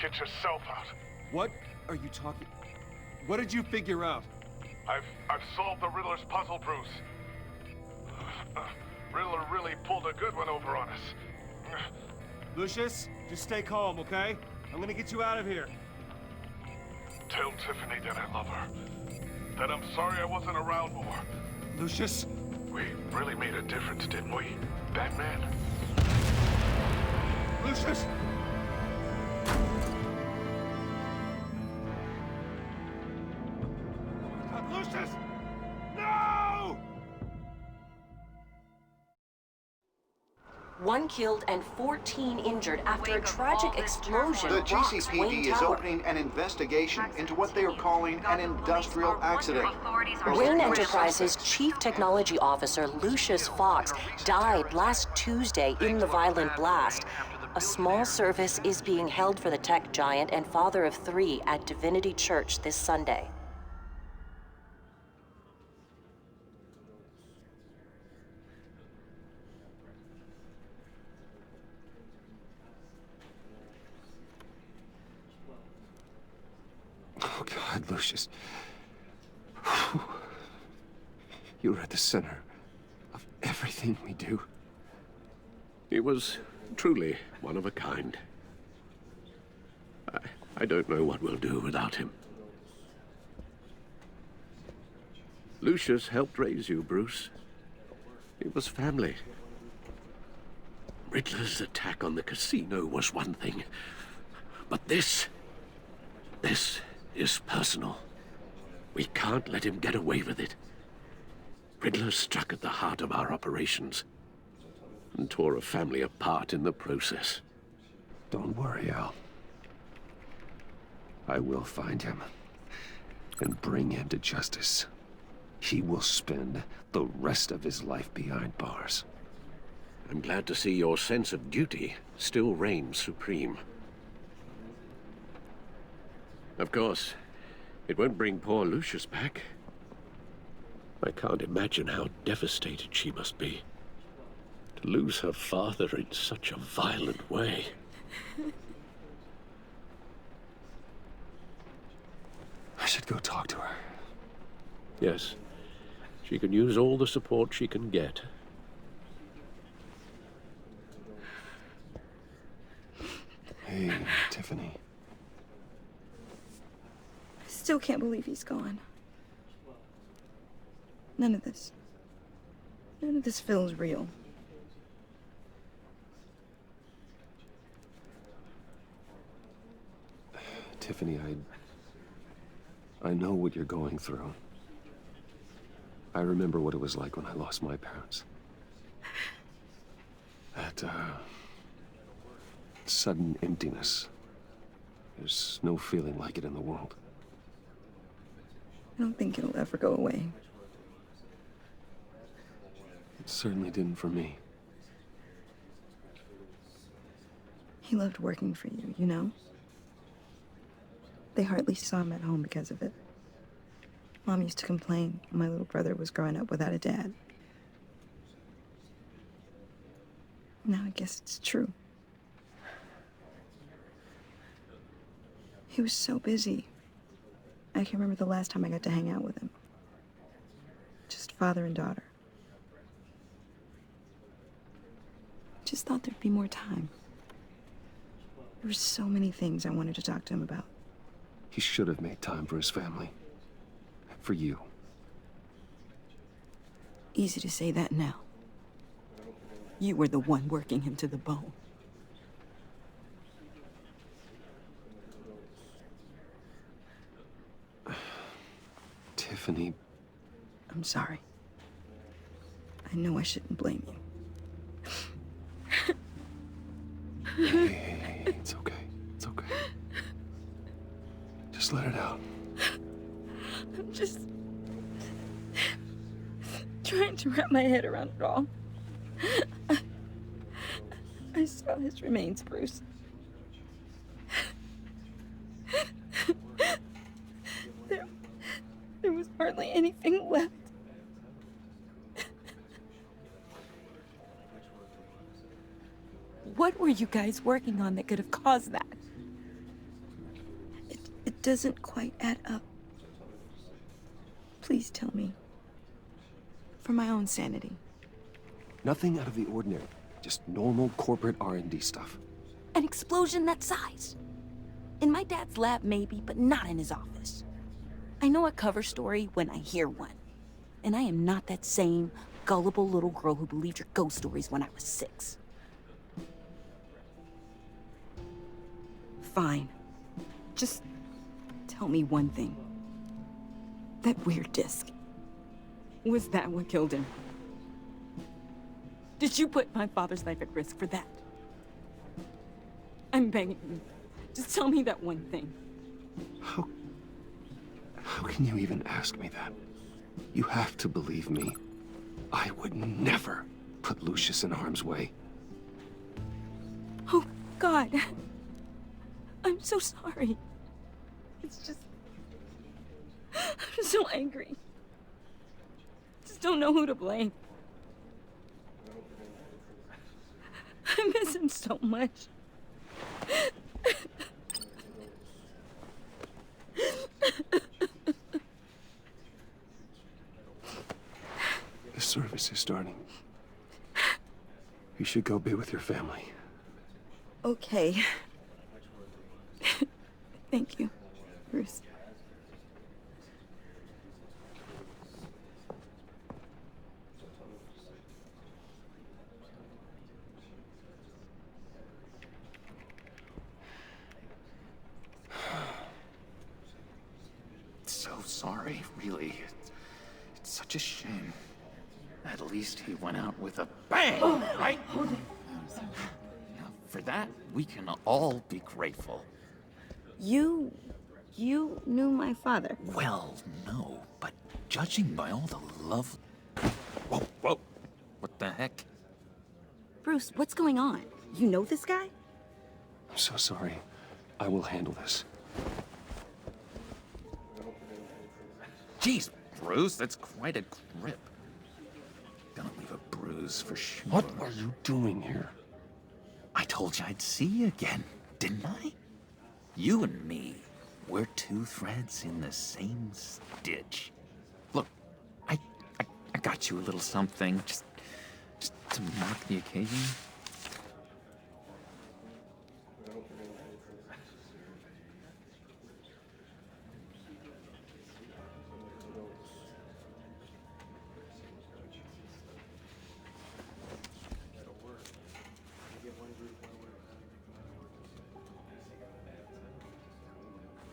S21: Get yourself out.
S1: What are you talking? What did you figure out?
S21: I've solved the Riddler's puzzle, Bruce. Riddler really pulled a good one over on us.
S2: Lucius, just stay calm, okay? I'm gonna get you out of here.
S21: Tell Tiffany that I love her. That I'm sorry I wasn't around more.
S2: Lucius?
S21: We really made a difference, didn't we, Batman?
S2: Lucius!
S21: Lucius! No!
S7: 1 killed and 14 injured after a tragic explosion
S22: The
S7: rocks Wayne
S22: GCPD is
S7: Tower.
S22: opening an investigation into what they are calling an industrial accident.
S7: Wayne Enterprises Chief Technology Officer Lucius Fox died last Tuesday in the violent blast. A small service is being held for the tech giant and father of 3 at Divinity Church this Sunday.
S1: Oh, God, Lucius. You're at the center of everything we do.
S15: He was truly one of a kind. I don't know what we'll do without him. Lucius helped raise you, Bruce. It was family. Riddler's attack on the casino was one thing, but this is personal. We can't let him get away with it. Riddler struck at the heart of our operations and tore a family apart in the process.
S1: Don't worry, Al. I will find him and bring him to justice. He will spend the rest of his life behind bars.
S15: I'm glad to see your sense of duty still reigns supreme. Of course, it won't bring poor Lucius back. I can't imagine how devastated she must be to lose her father in such a violent way.
S1: I should go talk to her.
S15: Yes, she can use all the support she can get.
S1: Hey, Tiffany.
S19: I still can't believe he's gone. None of this feels real.
S1: Tiffany, I know what you're going through. I remember what it was like when I lost my parents. That, sudden emptiness. There's no feeling like it in the world.
S19: I don't think it'll ever go away.
S1: It certainly didn't for me.
S19: He loved working for you, you know? They hardly saw him at home because of it. Mom used to complain when my little brother was growing up without a dad. Now I guess it's true. He was so busy. I can remember the last time I got to hang out with him. Just father and daughter. Just thought there'd be more time. There were so many things I wanted to talk to him about.
S1: He should have made time for his family. For you.
S19: Easy to say that now. You were the one working him to the bone.
S1: Tiffany.
S19: I'm sorry. I know I shouldn't blame you.
S1: Hey, it's okay. It's okay. Just let it out.
S19: I'm just trying to wrap my head around it all. I saw his remains, Bruce. There was hardly anything left. What were you guys working on that could have caused that? It doesn't quite add up. Please tell me. For my own sanity.
S1: Nothing out of the ordinary. Just normal corporate R&D stuff.
S19: An explosion that size. In my dad's lab, maybe, but not in his office. I know a cover story when I hear one. And I am not that same gullible little girl who believed your ghost stories when I was 6. Fine. Just tell me one thing. That weird disc. Was that what killed him? Did you put my father's life at risk for that? I'm begging you. Just tell me that one thing.
S1: How can you even ask me that? You have to believe me. I would never put Lucius in harm's way.
S19: Oh, God. I'm so sorry. It's just... I'm so angry. Just don't know who to blame. I miss him so much.
S1: The service is starting. You should go be with your family.
S19: Okay. Thank you, Bruce.
S9: So sorry, really. It's such a shame. At least he went out with a bang, right? For that, we can all be grateful.
S19: You knew my father?
S9: Well, no, but judging by all the love... Whoa, whoa. What the heck?
S19: Bruce, what's going on? You know this guy?
S1: I'm so sorry. I will handle this.
S9: Jeez, Bruce, that's quite a grip. Gonna leave a bruise for sure.
S1: What are you doing here?
S9: I told you I'd see you again, didn't I? You and me, we're 2 threads in the same stitch. Look, I got you a little something, just to mark the occasion.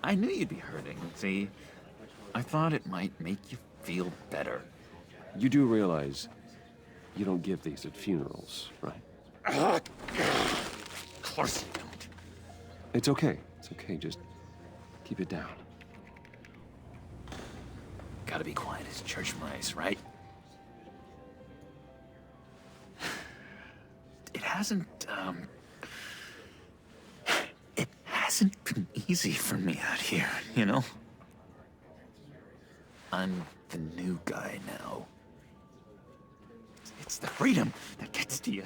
S9: I knew you'd be hurting, see? I thought it might make you feel better.
S1: You do realize you don't give these at funerals, right?
S9: Of course you don't.
S1: It's okay. It's okay. Just keep it down.
S9: Gotta be quiet as church mice, right? It hasn't been easy for me out here, you know? I'm the new guy now. It's the freedom that gets to you.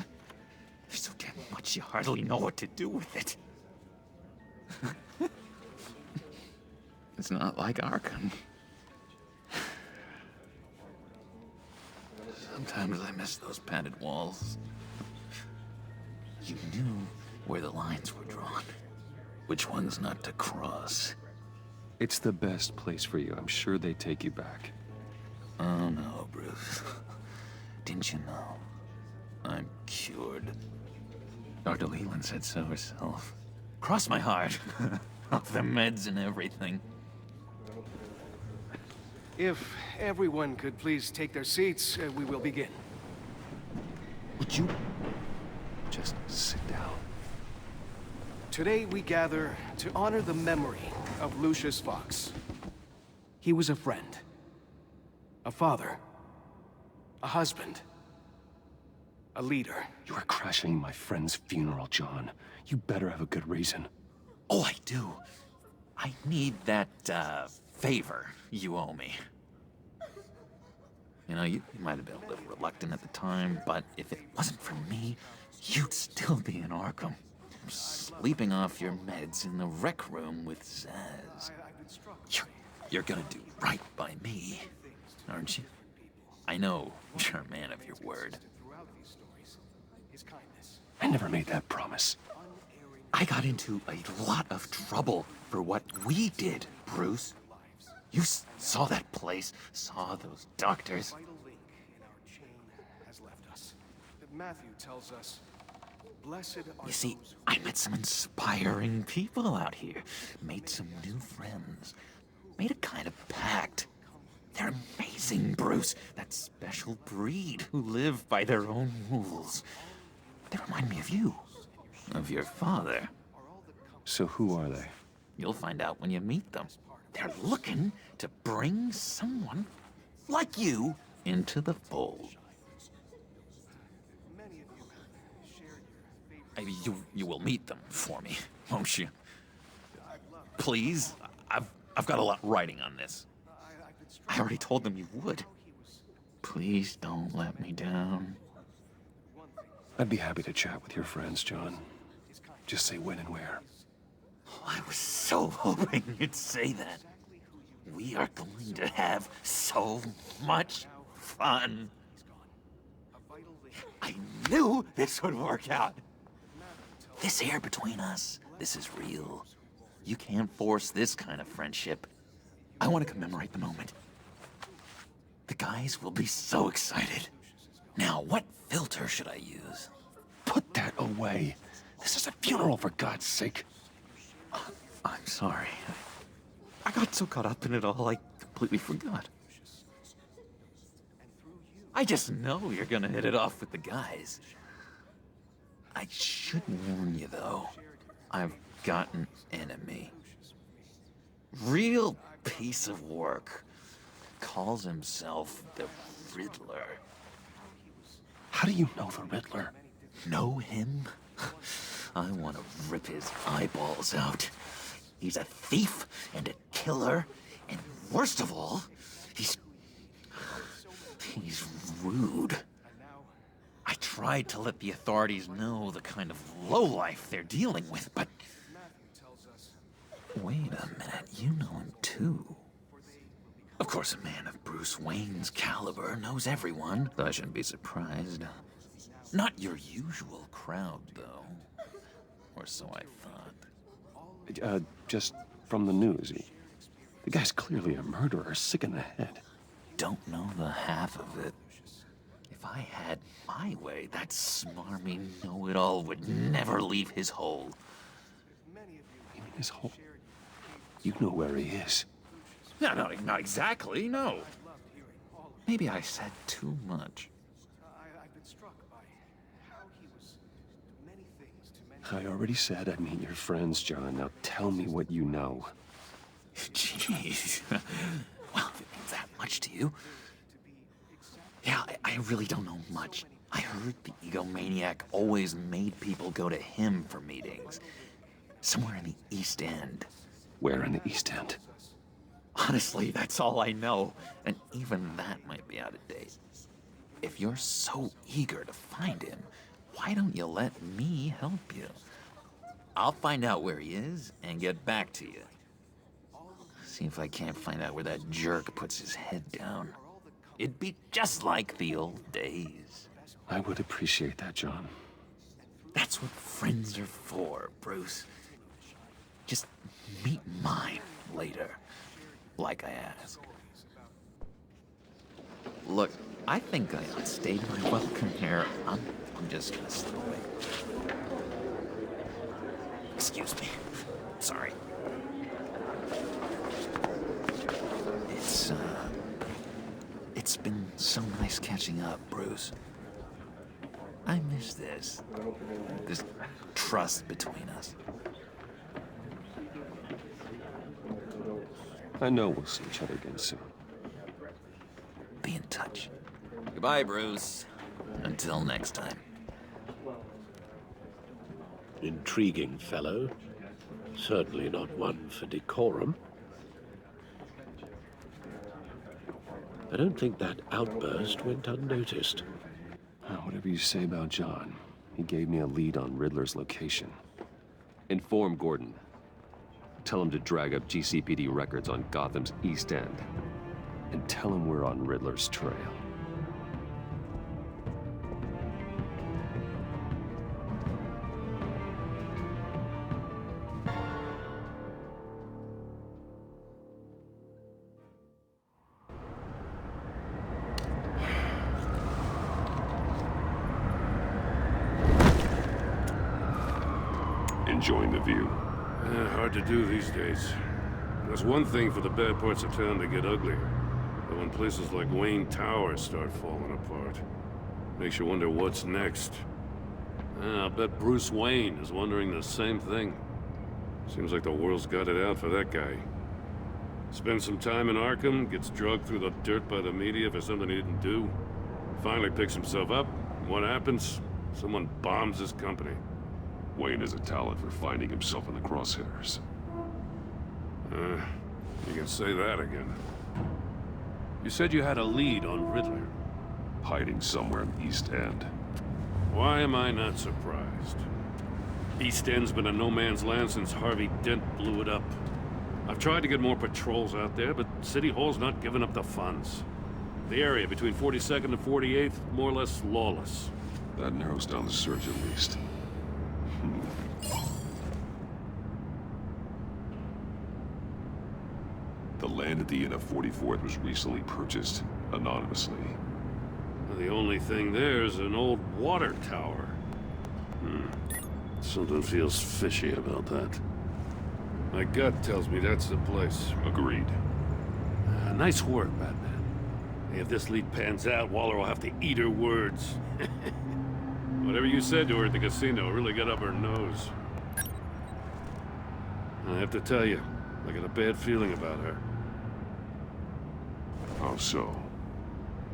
S9: There's so damn much you hardly know what to do with it. It's not like Arkham. Sometimes I miss those padded walls. You knew where the lines were drawn. Which ones not to cross.
S1: It's the best place for you. I'm sure they take you back.
S9: Oh no, Bruce. Didn't you know? I'm cured. Dr. Leland said so herself. Cross my heart. Off the meds and everything.
S2: If everyone could please take their seats, we will begin.
S1: Would you just sit down?
S2: Today we gather to honor the memory of Lucius Fox. He was a friend, a father, a husband, a leader.
S1: You are crashing my friend's funeral, John. You better have a good reason.
S9: Oh, I do. I need that, favor you owe me. You know, you might have been a little reluctant at the time, but if it wasn't for me, you'd still be in Arkham. Sleeping off your meds in the rec room with Zaz. You're gonna do right by me, aren't you? I know you're a man of your word.
S1: I never made that promise.
S9: I got into a lot of trouble for what we did, Bruce. You saw that place, saw those doctors.
S2: Vital link in our chain has left us. Matthew tells us, blessed are
S9: You see,
S2: those
S9: I met some inspiring people out here, made some new friends, made a kind of pact. They're amazing, Bruce. That special breed who live by their own rules. They remind me of you, of your father.
S1: So who are they?
S9: You'll find out when you meet them. They're looking to bring someone like you into the fold. You will meet them for me, won't you? Please, I've got a lot writing on this. I already told them you would. Please don't let me down.
S1: I'd be happy to chat with your friends, John. Just say when and where.
S9: I was so hoping you'd say that. We are going to have so much fun. I knew this would work out. This air between us, this is real. You can't force this kind of friendship. I want to commemorate the moment. The guys will be so excited. Now, what filter should I use?
S1: Put that away. This is a funeral, for God's sake.
S9: I'm sorry. I got so caught up in it all, I completely forgot. I just know you're gonna hit it off with the guys. I should warn you, though. I've got an enemy. Real piece of work. Calls himself the Riddler.
S1: How do you know the Riddler?
S9: Know him? I want to rip his eyeballs out. He's a thief and a killer, and worst of all, he's rude. I tried to let the authorities know the kind of lowlife they're dealing with, but... Wait a minute, you know him too. Of course, a man of Bruce Wayne's caliber knows everyone, so I shouldn't be surprised. Not your usual crowd, though. Or so I thought.
S1: Just from the news. The guy's clearly a murderer, sick in the head.
S9: Don't know the half of it. If I had my way, that smarmy know-it-all would never leave his hole.
S1: You mean his hole? You know where he is.
S9: No, not exactly, no. Maybe I said too much.
S2: I've been struck by how he was many things to many.
S1: I already said I'd meet your friends, John. Now tell me what you know.
S9: Jeez. Well, if it means that much to you. Yeah, I really don't know much. I heard the egomaniac always made people go to him for meetings. Somewhere in the East End.
S1: Where in the East End?
S9: Honestly, that's all I know, and even that might be out of date. If you're so eager to find him, why don't you let me help you? I'll find out where he is and get back to you. See if I can't find out where that jerk puts his head down. It'd be just like the old days.
S1: I would appreciate that, John.
S9: That's what friends are for, Bruce. Just meet mine later. Like I asked. Look, I think I outstayed my welcome here. I'm just gonna slip away. Excuse me. Sorry. It's been so nice catching up, Bruce. I miss this trust between us.
S1: I know we'll see each other again soon.
S9: Be in touch. Goodbye, Bruce. Until next time.
S5: Intriguing fellow. Certainly not one for decorum. I don't think that outburst went unnoticed.
S1: Whatever you say about John, he gave me a lead on Riddler's location. Inform Gordon. Tell him to drag up GCPD records on Gotham's East End. And tell him we're on Riddler's trail.
S10: Enjoying the view?
S12: Hard to do these days. There's one thing for the bad parts of town to get uglier. But when places like Wayne Tower start falling apart, makes you wonder what's next. I'll bet Bruce Wayne is wondering the same thing. Seems like the world's got it out for that guy. Spends some time in Arkham, gets drugged through the dirt by the media for something he didn't do. Finally picks himself up. What happens? Someone bombs his company.
S10: Wayne has a talent for finding himself in the crosshairs.
S12: You can say that again. You said you had a lead on Riddler.
S10: Hiding somewhere in East End.
S12: Why am I not surprised? East End's been a no-man's land since Harvey Dent blew it up. I've tried to get more patrols out there, but City Hall's not giving up the funds. The area between 42nd and 48th, more or less lawless.
S10: That narrows down the search at least. The land at the end of 44th was recently purchased, anonymously.
S12: The only thing there is an old water tower. Something feels fishy about that. My gut tells me that's the place.
S10: Agreed.
S12: Nice work, Batman. If this lead pans out, Waller will have to eat her words. Whatever you said to her at the casino really got up her nose. I have to tell you, I got a bad feeling about her.
S10: How so?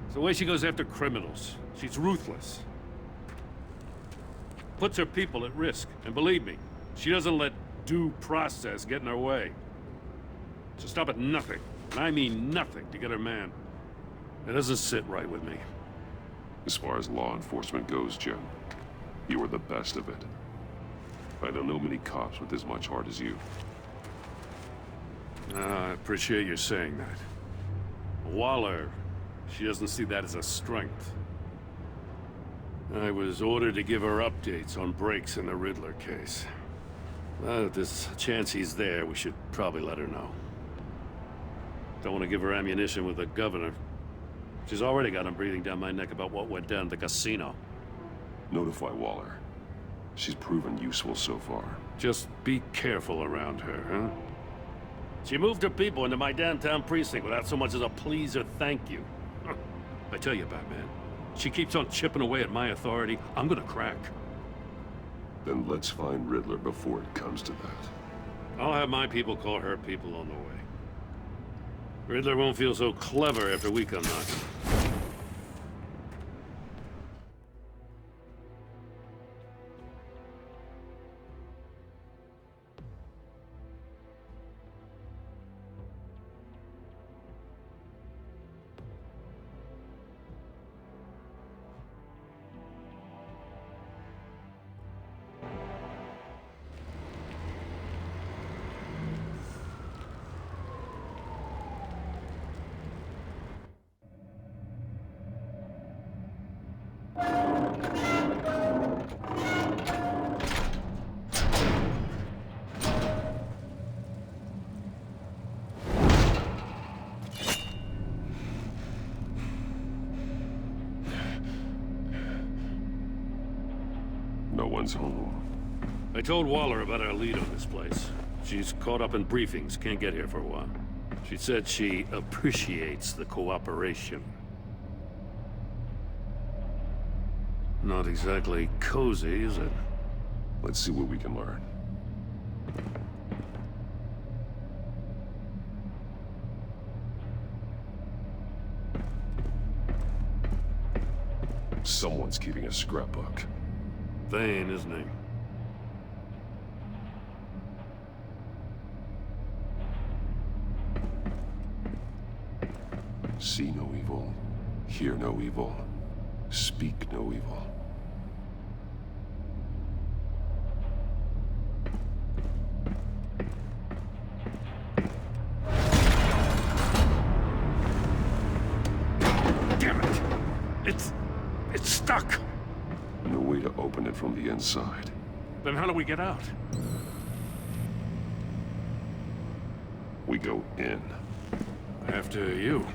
S12: It's the way she goes after criminals. She's ruthless. Puts her people at risk. And believe me, she doesn't let due process get in her way. She'll stop at nothing, and I mean nothing, to get her man. It doesn't sit right with me.
S10: As far as law enforcement goes, Jim, you are the best of it. I don't know many cops with as much heart as you.
S12: I appreciate you saying that. Waller, she doesn't see that as a strength. I was ordered to give her updates on breaks in the Riddler case. Well, if there's a chance he's there, we should probably let her know. Don't want to give her ammunition with the governor. She's already got him breathing down my neck about what went down at the casino.
S10: Notify Waller. She's proven useful so far.
S12: Just be careful around her, huh? She moved her people into my downtown precinct without so much as a please or thank you. I tell you, Batman, she keeps on chipping away at my authority, I'm gonna crack.
S10: Then let's find Riddler before it comes to that.
S12: I'll have my people call her people on the way. Riddler won't feel so clever after we come knocking.
S10: No one's home.
S12: I told Waller about our lead on this place. She's caught up in briefings, can't get here for a while. She said she appreciates the cooperation. Not exactly cozy, is it?
S10: Let's see what we can learn. Someone's keeping a scrapbook.
S12: Thane, isn't he?
S10: See no evil, hear no evil, speak no evil.
S12: Damn it! It's stuck!
S10: No way to open it from the inside.
S12: Then how do we get out?
S10: We go in.
S12: After you.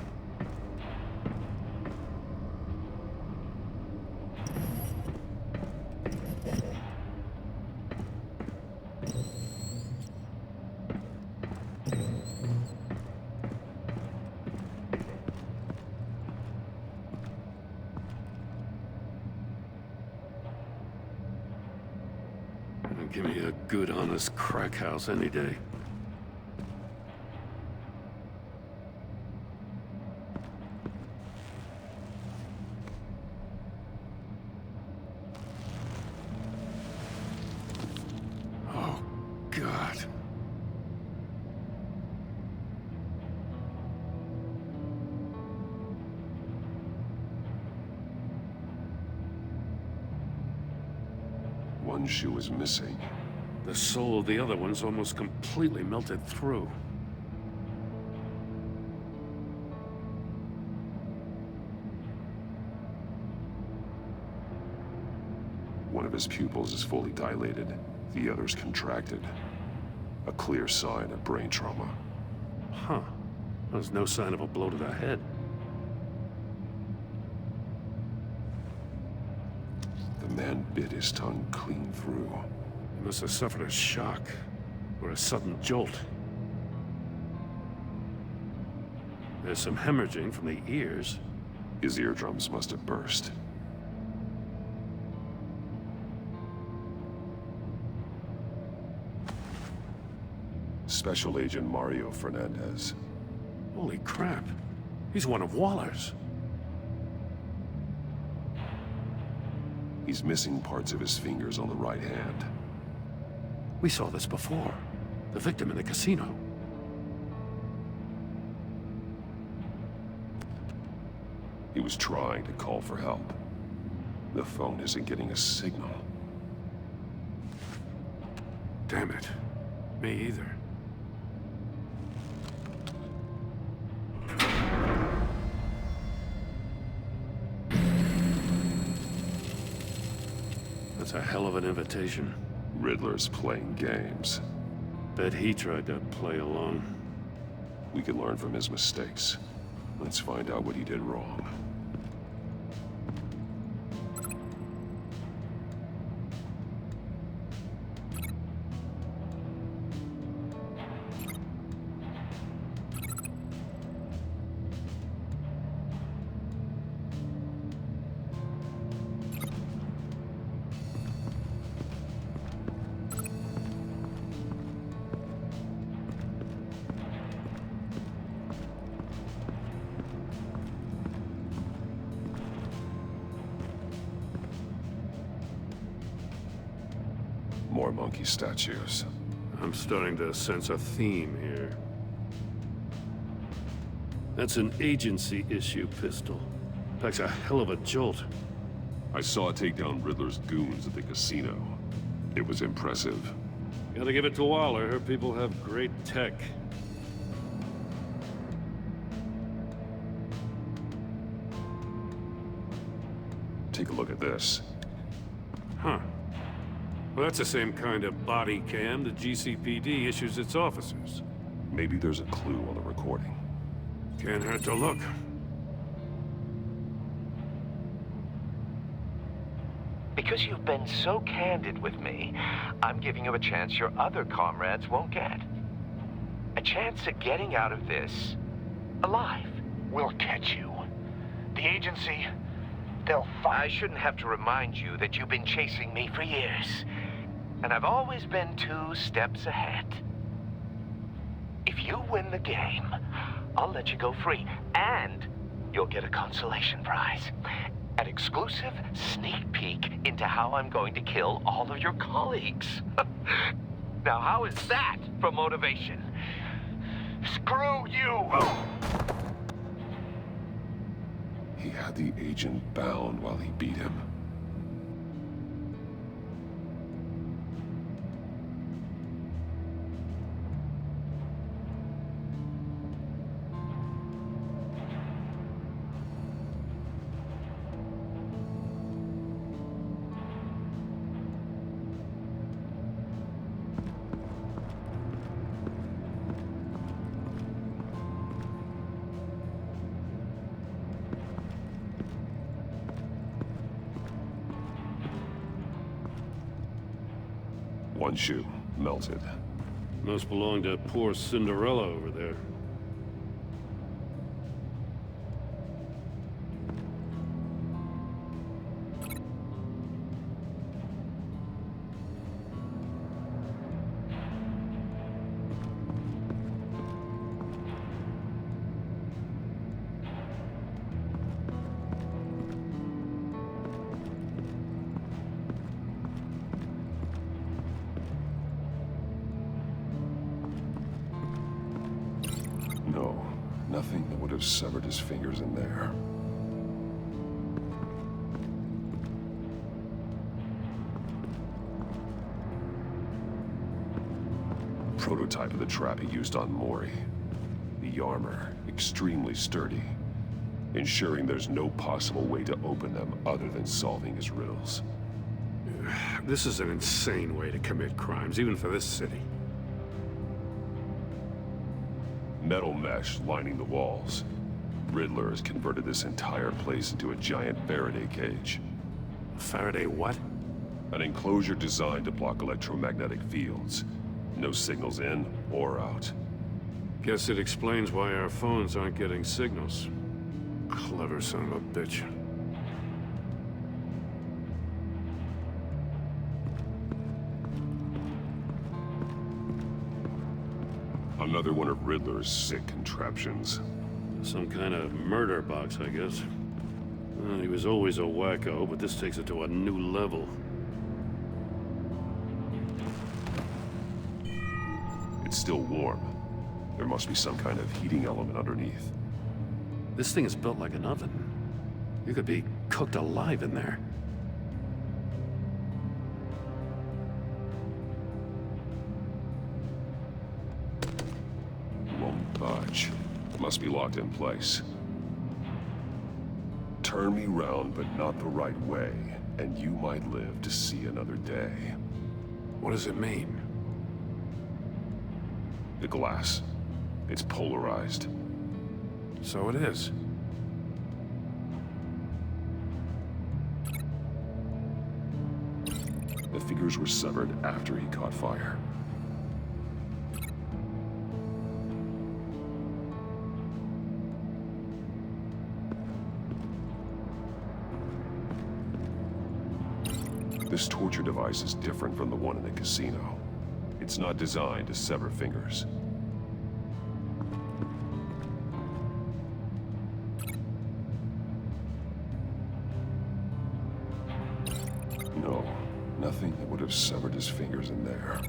S12: Give me a good, honest crack house any day. Oh, God.
S10: One shoe is missing.
S12: The soul of the other one's almost completely melted through.
S10: One of his pupils is fully dilated, the other's contracted. A clear sign of brain trauma.
S12: Huh. There's no sign of a blow to the head.
S10: The man bit his tongue clean through.
S12: He must have suffered a shock, or a sudden jolt. There's some hemorrhaging from the ears.
S10: His eardrums must have burst. Special Agent Mario Fernandez.
S12: Holy crap. He's one of Waller's.
S10: He's missing parts of his fingers on the right hand.
S12: We saw this before. The victim in the casino.
S10: He was trying to call for help. The phone isn't getting a signal.
S12: Damn it. Me either. That's a hell of an invitation.
S10: Riddler's playing games.
S12: Bet he tried to play along.
S10: We can learn from his mistakes. Let's find out what he did wrong. More monkey statues.
S12: I'm starting to sense a theme here. That's an agency issue pistol. Packs a hell of a jolt.
S10: I saw it take down Riddler's goons at the casino. It was impressive.
S12: Gotta give it to Waller. Her people have great tech.
S10: Take a look at this.
S12: Huh. Well, that's the same kind of body cam the GCPD issues its officers.
S10: Maybe there's a clue on the recording.
S12: Can't hurt to look.
S3: Because you've been so candid with me, I'm giving you a chance your other comrades won't get. A chance at getting out of this alive.
S21: We'll catch you. The agency, they'll find...
S3: I shouldn't have to remind you that you've been chasing me for years. And I've always been 2 steps ahead. If you win the game, I'll let you go free. And you'll get a consolation prize. An exclusive sneak peek into how I'm going to kill all of your colleagues. Now, how is that for motivation?
S21: Screw you!
S10: He had the agent bound while he beat him. One shoe, melted.
S12: Must belong to poor Cinderella over there.
S10: would have severed his fingers in there. Prototype of the trap he used on Mori. The armor, extremely sturdy, ensuring there's no possible way to open them other than solving his riddles.
S4: This is an insane way to commit crimes, even for this city.
S10: Metal mesh lining the walls. Riddler has converted this entire place into a giant Faraday cage.
S4: Faraday what?
S10: An enclosure designed to block electromagnetic fields. No signals in or out.
S4: Guess it explains why our phones aren't getting signals. Clever son of a bitch.
S10: Another one of Riddler's sick contraptions.
S12: Some kind of murder box, I guess. Well, he was always a wacko, but this takes it to a new level.
S10: It's still warm. There must be some kind of heating element underneath.
S12: This thing is built like an oven. You could be cooked alive in there.
S10: Won't budge. Must be locked in place. Turn me round, but not the right way, and you might live to see another day.
S4: What does it mean?
S10: The glass. It's polarized.
S4: So it is.
S10: The fingers were severed after he caught fire. This torture device is different from the one in the casino. It's not designed to sever fingers. No, nothing that would have severed his fingers in there.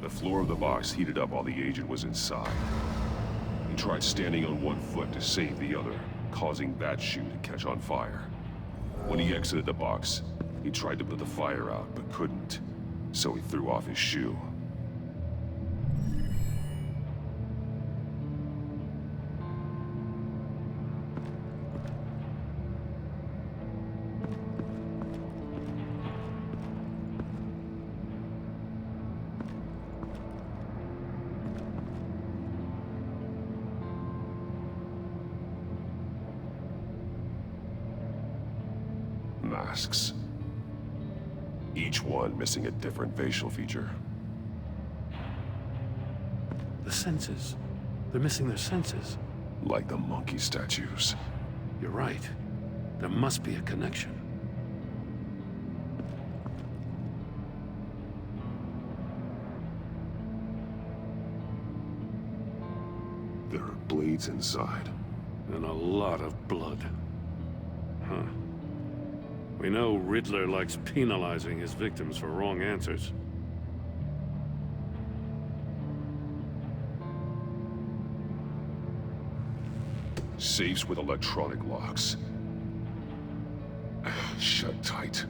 S10: The floor of the box heated up while the agent was inside. He tried standing on one foot to save the other, causing that shoe to catch on fire. When he exited the box, he tried to put the fire out, but couldn't, so he threw off his shoe. Masks. Each one missing a different facial feature.
S4: The senses. They're missing their senses.
S10: Like the monkey statues.
S4: You're right. There must be a connection.
S10: There are blades inside.
S12: And a lot of blood. Huh. We know Riddler likes penalizing his victims for wrong answers.
S10: Safes with electronic locks. Shut tight.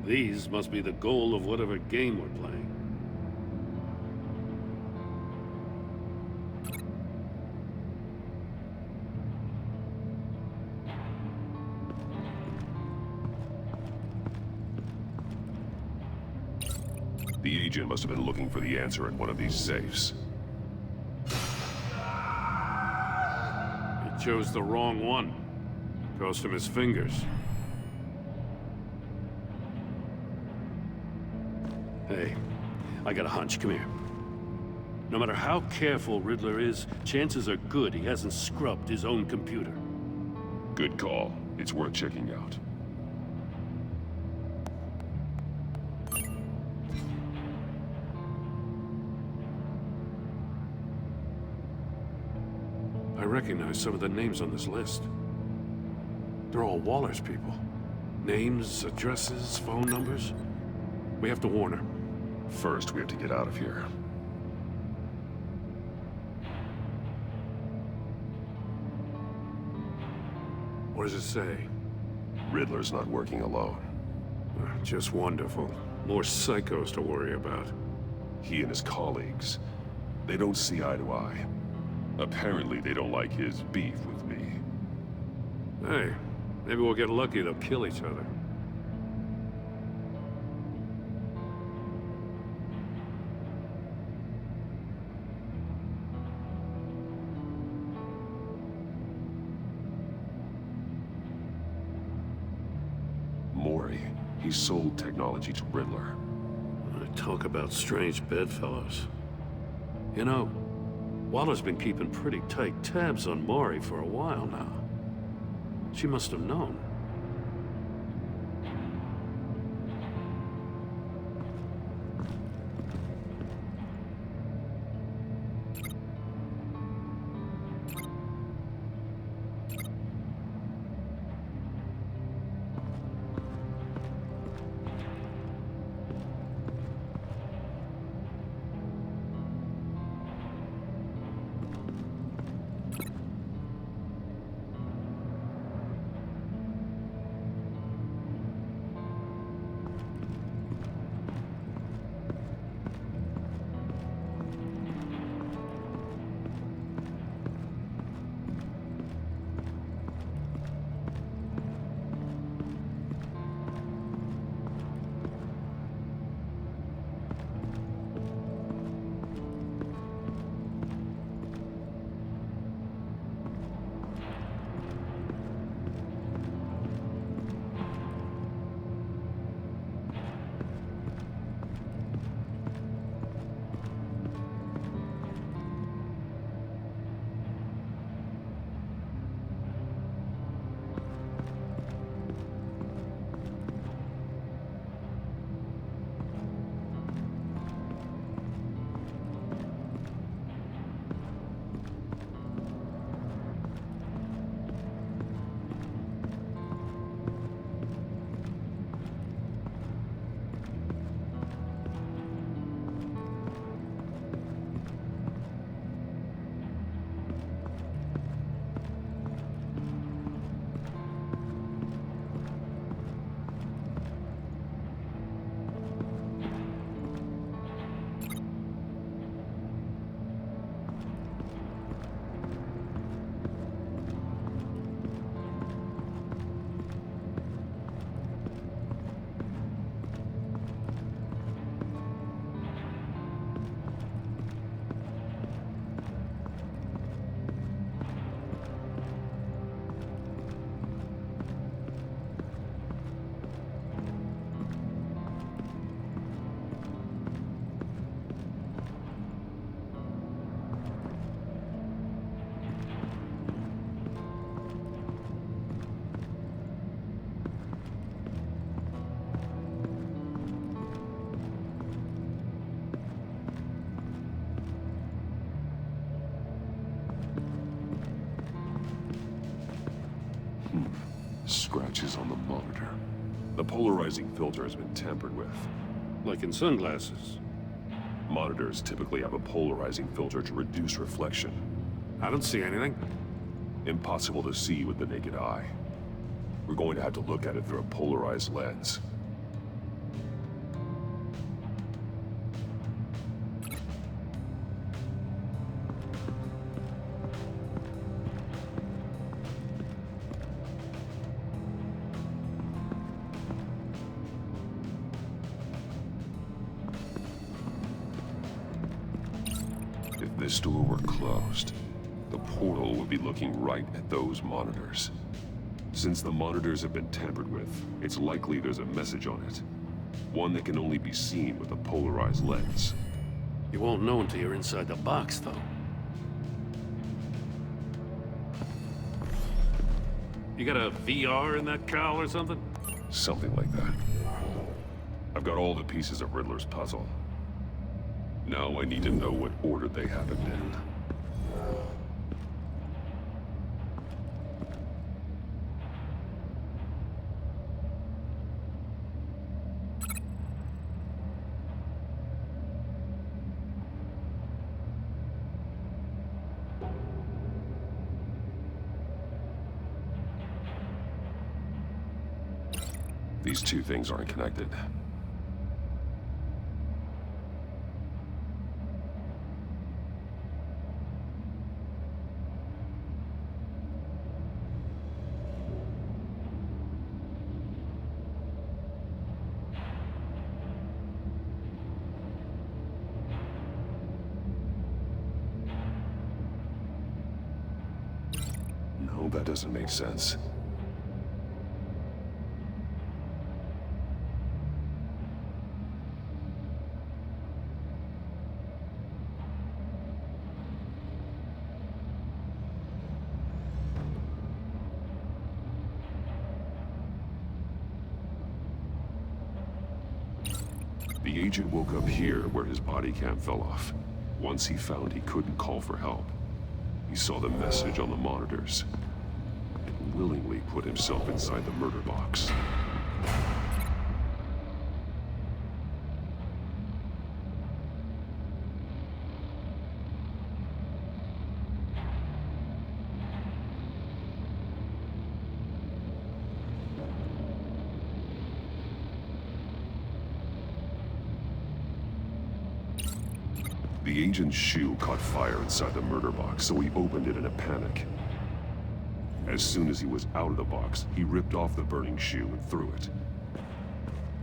S12: These must be the goal of whatever game we're playing.
S10: The agent must have been looking for the answer in one of these safes.
S12: He chose the wrong one. Cost him his fingers. Hey, I got a hunch. Come here. No matter how careful Riddler is, chances are good he hasn't scrubbed his own computer.
S10: Good call. It's worth checking out.
S4: I recognize some of the names on this list. They're all Waller's people. Names, addresses, phone numbers. We have to warn her.
S10: First, we have to get out of here.
S4: What does it say?
S10: Riddler's not working alone.
S4: Just wonderful. More psychos to worry about.
S10: He and his colleagues, they don't see eye to eye. Apparently, they don't like his beef with me.
S4: Hey, maybe we'll get lucky. They'll kill each other.
S10: Mori, he sold technology to Riddler.
S4: Talk about strange bedfellows. You know, Waller's been keeping pretty tight tabs on Mori for a while now. She must have known.
S10: Scratches on the monitor. The polarizing filter has been tampered with.
S4: Like in sunglasses.
S10: Monitors typically have a polarizing filter to reduce reflection.
S4: I don't see anything.
S10: Impossible to see with the naked eye. We're going to have to look at it through a polarized lens. If this door were closed, the portal would be looking right at those monitors. Since the monitors have been tampered with, it's likely there's a message on it. One that can only be seen with a polarized lens.
S4: You won't know until you're inside the box, though. You got a VR in that cowl or something?
S10: Something like that. I've got all the pieces of Riddler's puzzle. Now I need to know what order they happened in. these two things aren't connected. No, that doesn't make sense. The agent woke up here where his body cam fell off. Once he found he couldn't call for help, he saw the message on the monitors and willingly put himself inside the murder box. The agent's shoe caught fire inside the murder box, so he opened it in a panic. As soon as he was out of the box, he ripped off the burning shoe and threw it.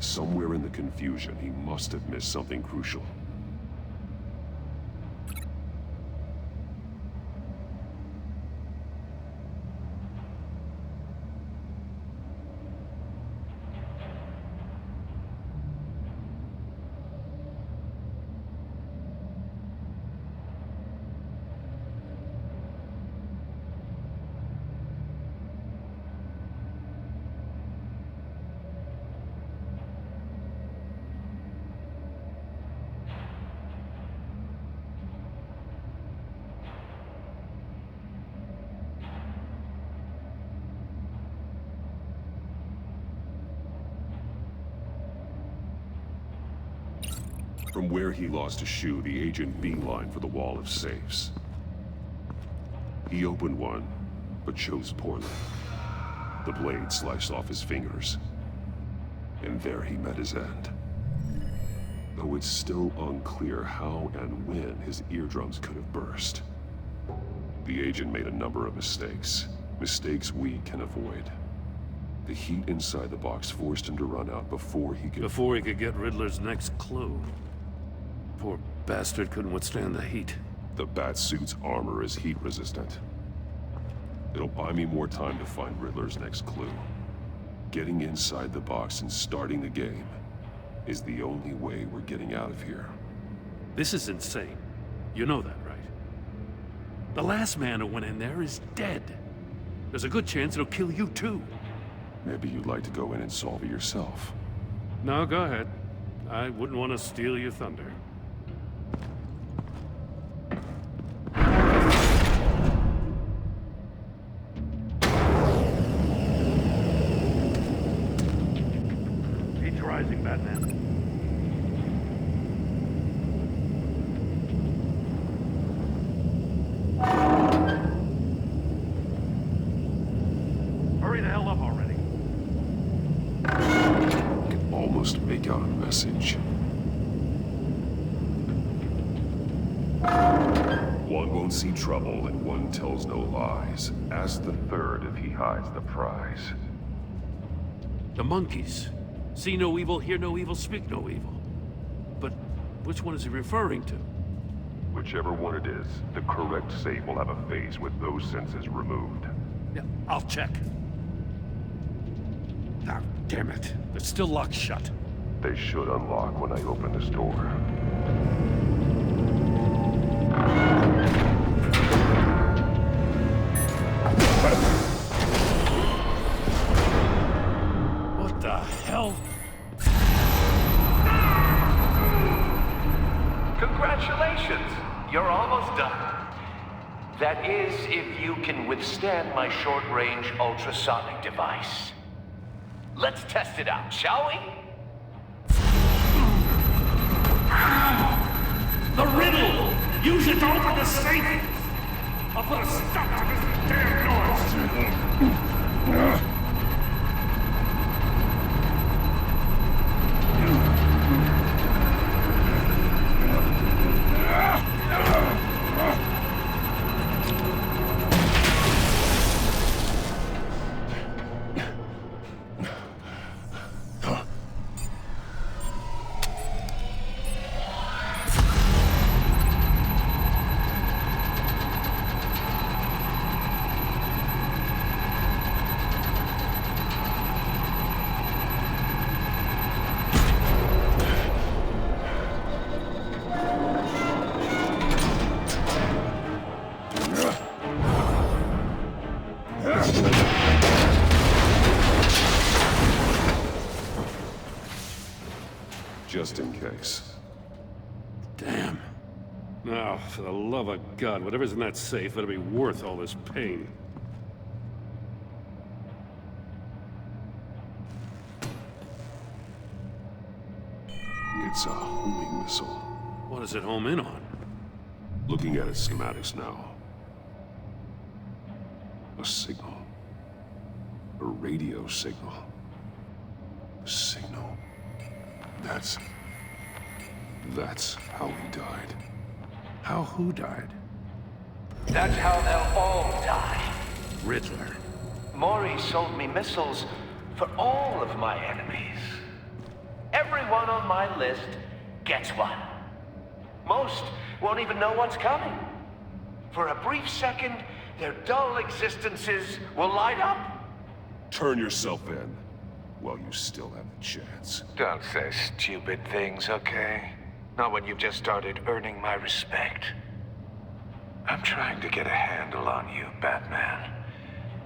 S10: Somewhere in the confusion, he must have missed something crucial. From where he lost a shoe, the agent beelined for the wall of safes. He opened one, but chose poorly. The blade sliced off his fingers, and there he met his end. Though it's still unclear how and when his eardrums could have burst. The agent made a number of mistakes we can avoid. The heat inside the box forced him to run out before he could
S12: get Riddler's next clue. Poor bastard couldn't withstand the heat.
S10: The Batsuit's armor is heat resistant. It'll buy me more time to find Riddler's next clue. Getting inside the box and starting the game is the only way we're getting out of here.
S12: This is insane. You know that, right? The last man who went in there is dead. There's a good chance it'll kill you too.
S10: Maybe you'd like to go in and solve it yourself.
S12: No, go ahead. I wouldn't want to steal your thunder. Heat's rising, Batman. Hurry the hell up already.
S10: I can almost make out a message. One won't see trouble and one tells no lies. Ask the third if he hides the prize.
S12: The monkeys. See no evil, hear no evil, speak no evil. But which one is he referring to?
S10: Whichever one it is, the correct safe will have a face with those senses removed.
S12: Yeah, I'll check. Ah, damn it. It's still locked shut.
S10: They should unlock when I open this door.
S12: What the hell?
S3: Congratulations! You're almost done. That is, if you can withstand my short-range ultrasonic device. Let's test it out, shall we?
S11: The riddle! Use it to open the safe! I'll put a stop to this damn noise!
S10: just in case.
S12: Damn. Now, for the love of God, whatever's in that safe better be worth all this pain.
S10: It's a homing missile.
S12: What does it home in on?
S10: Looking at its schematics now. A signal. A radio signal. A signal. That's how he died.
S12: How who died?
S3: That's how they'll all die.
S12: Riddler.
S3: Maury sold me missiles for all of my enemies. Everyone on my list gets one. Most won't even know what's coming. For a brief second, their dull existences will light up.
S10: Turn yourself in while you still have the chance.
S16: Don't say stupid things, okay? Not when you've just started earning my respect. I'm trying to get a handle on you, Batman.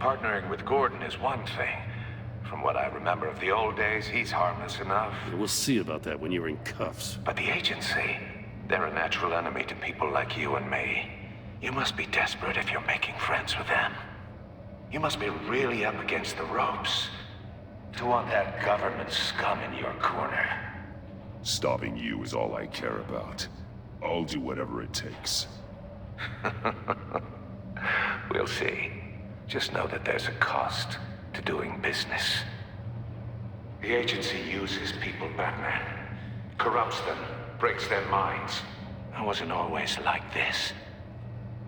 S16: Partnering with Gordon is one thing. From what I remember of the old days, he's harmless enough.
S12: We'll see about that when you're in cuffs.
S16: But the agency, they're a natural enemy to people like you and me. You must be desperate if you're making friends with them. You must be really up against the ropes to want that government scum in your corner.
S10: Stopping you is all I care about. I'll do whatever it takes.
S16: We'll see. Just know that there's a cost to doing business. The agency uses people, Batman. Corrupts them, breaks their minds. I wasn't always like this.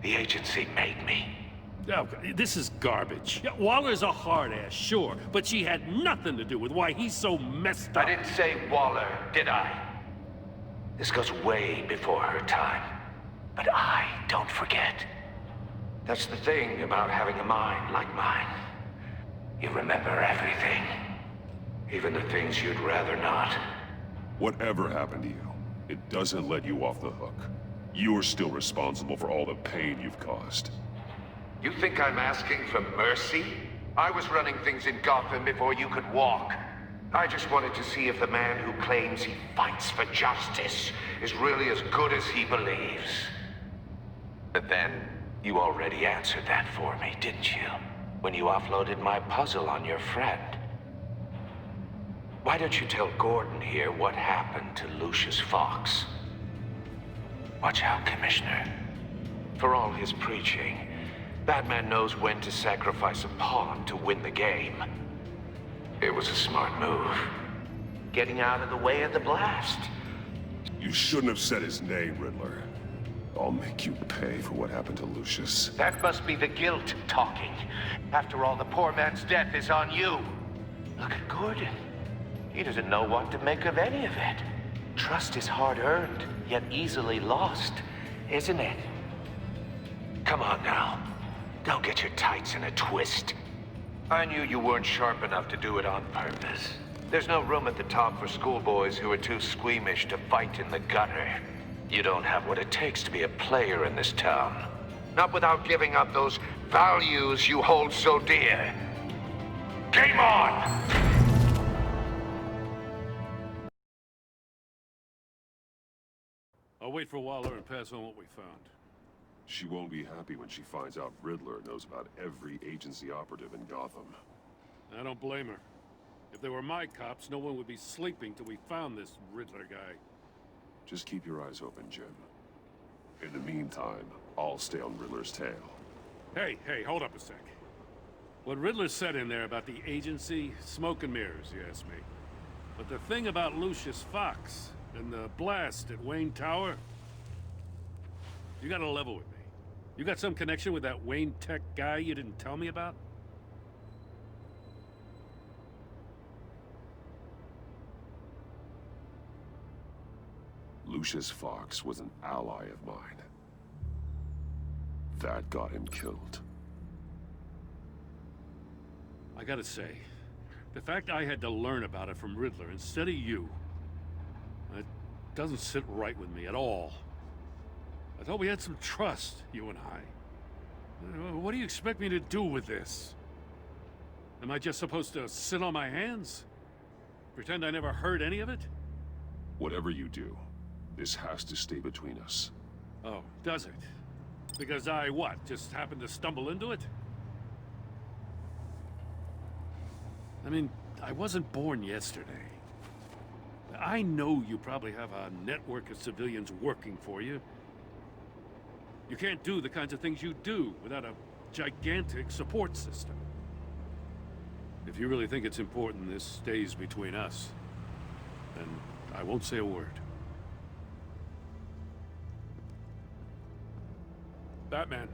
S16: The agency made me.
S12: Oh, this is garbage. Yeah, Waller's a hard ass, sure, but she had nothing to do with why he's so messed up.
S16: I didn't say Waller, did I? This goes way before her time. But I don't forget. That's the thing about having a mind like mine. You remember everything. Even the things you'd rather not.
S10: Whatever happened to you, it doesn't let you off the hook. You're still responsible for all the pain you've caused.
S16: You think I'm asking for mercy? I was running things in Gotham before you could walk. I just wanted to see if the man who claims he fights for justice is really as good as he believes. But then, you already answered that for me, didn't you? When you offloaded my puzzle on your friend. Why don't you tell Gordon here what happened to Lucius Fox? Watch out, Commissioner. For all his preaching, Batman knows when to sacrifice a pawn to win the game. It was a smart move. Getting out of the way of the blast.
S10: You shouldn't have said his name, Riddler. I'll make you pay for what happened to Lucius.
S3: That must be the guilt talking. After all, the poor man's death is on you. Look at Gordon. He doesn't know what to make of any of it. Trust is hard-earned, yet easily lost, isn't it? Come on now. Don't get your tights in a twist. I knew you weren't sharp enough to do it on purpose. There's no room at the top for schoolboys who are too squeamish to fight in the gutter. You don't have what it takes to be a player in this town. Not without giving up those values you hold so dear. Game on!
S12: I'll wait for Waller and pass on what we found.
S10: She won't be happy when she finds out Riddler knows about every agency operative in Gotham.
S12: I don't blame her. If they were my cops, no one would be sleeping till we found this Riddler guy.
S10: Just keep your eyes open, Jim. In the meantime, I'll stay on Riddler's tail.
S12: Hey, hold up a sec. What Riddler said in there about the agency, smoke and mirrors, you ask me. But the thing about Lucius Fox and the blast at Wayne Tower, you gotta level with me. You got some connection with that Wayne Tech guy you didn't tell me about?
S10: Lucius Fox was an ally of mine. That got him killed.
S12: I gotta say, the fact I had to learn about it from Riddler instead of you, it doesn't sit right with me at all. I thought we had some trust, you and I. What do you expect me to do with this? Am I just supposed to sit on my hands? Pretend I never heard any of it?
S10: Whatever you do, this has to stay between us.
S12: Oh, does it? Because I, what, just happened to stumble into it? I mean, I wasn't born yesterday. I know you probably have a network of civilians working for you. You can't do the kinds of things you do without a gigantic support system. If you really think it's important this stays between us, then I won't say a word. Batman.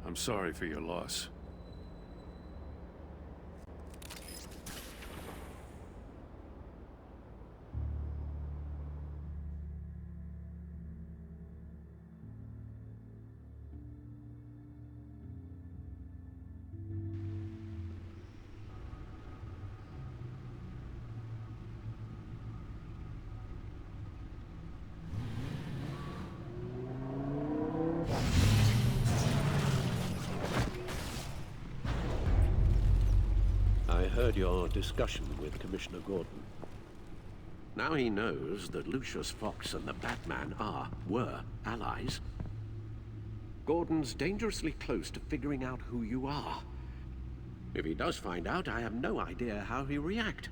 S12: I'm sorry for your loss.
S5: I heard your discussion with Commissioner Gordon. Now he knows that Lucius Fox and the Batman were allies. Gordon's dangerously close to figuring out who you are. If he does find out, I have no idea how he'll react.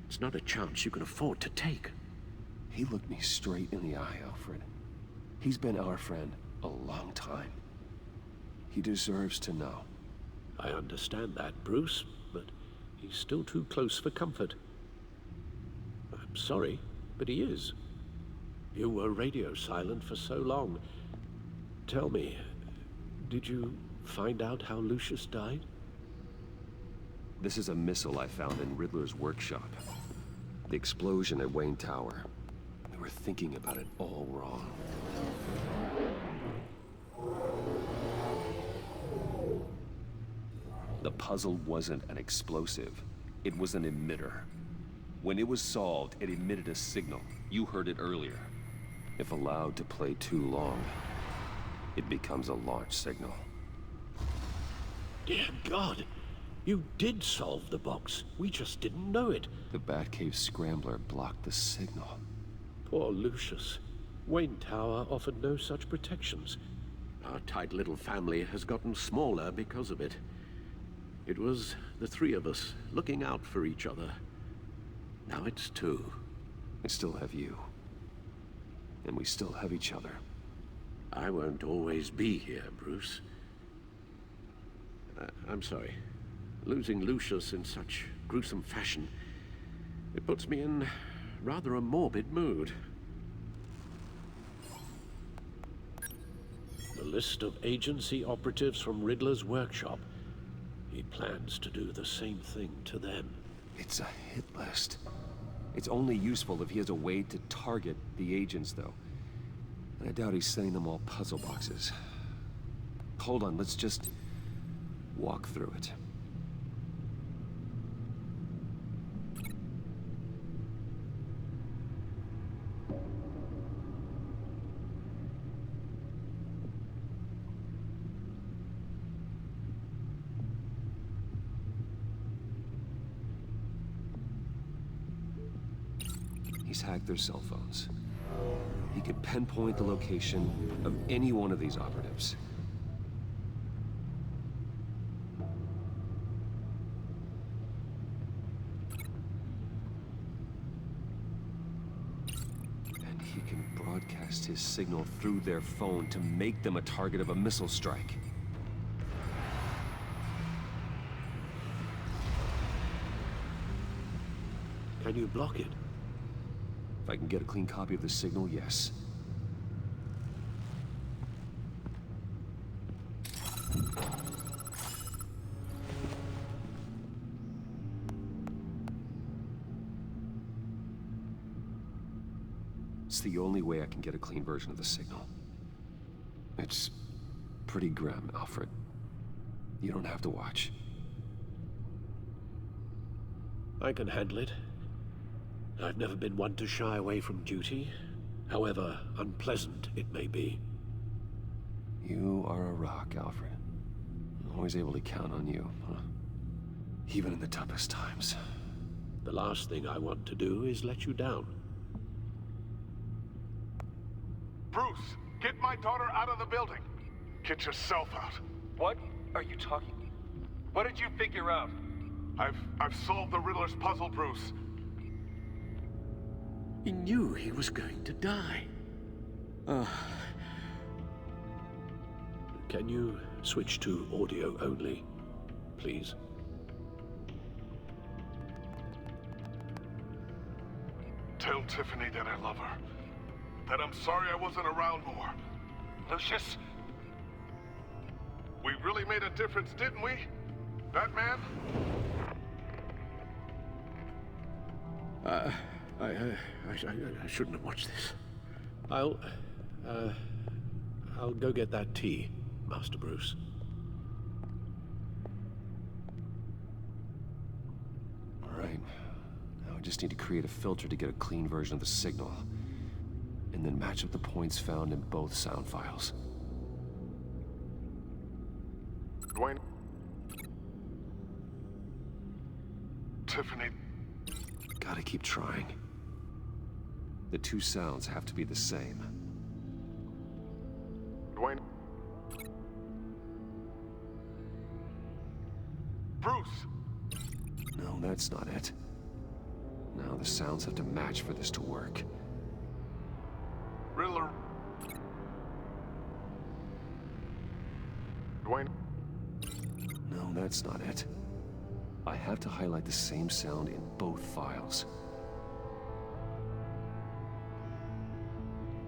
S5: It's not a chance you can afford to take.
S1: He looked me straight in the eye, Alfred. He's been our friend a long time. He deserves to know.
S5: I understand that, Bruce, but he's still too close for comfort. I'm sorry, but he is. You were radio silent for so long. Tell me, did you find out how Lucius died?
S1: This is a missile I found in Riddler's workshop. The explosion at Wayne Tower. We were thinking about it all wrong. The puzzle wasn't an explosive. It was an emitter. When it was solved, it emitted a signal. You heard it earlier. If allowed to play too long, it becomes a launch signal.
S5: Dear God! You did solve the box. We just didn't know it.
S1: The Batcave scrambler blocked the signal.
S5: Poor Lucius. Wayne Tower offered no such protections. Our tight little family has gotten smaller because of it. It was the three of us looking out for each other. Now it's two.
S1: I still have you. And we still have each other.
S5: I won't always be here, Bruce. I'm sorry. Losing Lucius in such gruesome fashion, it puts me in rather a morbid mood. The list of agency operatives from Riddler's workshop. He plans to do the same thing to them.
S1: It's a hit list. It's only useful if he has a way to target the agents, though. And I doubt he's sending them all puzzle boxes. Hold on, let's just walk through it. He's hacked their cell phones. He could pinpoint the location of any one of these operatives. And he can broadcast his signal through their phone to make them a target of a missile strike.
S5: Can you block it?
S1: If I can get a clean copy of the signal, yes. It's the only way I can get a clean version of the signal. It's pretty grim, Alfred. You don't have to watch.
S5: I can handle it. I've never been one to shy away from duty, however unpleasant it may be.
S1: You are a rock, Alfred. I'm always able to count on you, huh? Even in the toughest times.
S5: The last thing I want to do is let you down.
S21: Bruce, get my daughter out of the building. Get yourself out.
S6: What are you talking? What did you figure out?
S21: I've solved the Riddler's puzzle, Bruce.
S5: He knew he was going to die. Can you switch to audio only, please?
S21: Tell Tiffany that I love her. That I'm sorry I wasn't around more.
S6: Lucius?
S21: We really made a difference, didn't we? Batman?
S5: I shouldn't have watched this. I'll go get that tea, Master Bruce.
S1: All right. Now I just need to create a filter to get a clean version of the signal. And then match up the points found in both sound files.
S21: Dwayne? Tiffany?
S1: Gotta keep trying. The two sounds have to be the same.
S21: Dwayne? Bruce?
S1: No, that's not it. Now the sounds have to match for this to work.
S21: Riddler? Dwayne?
S1: No, that's not it. I have to highlight the same sound in both files.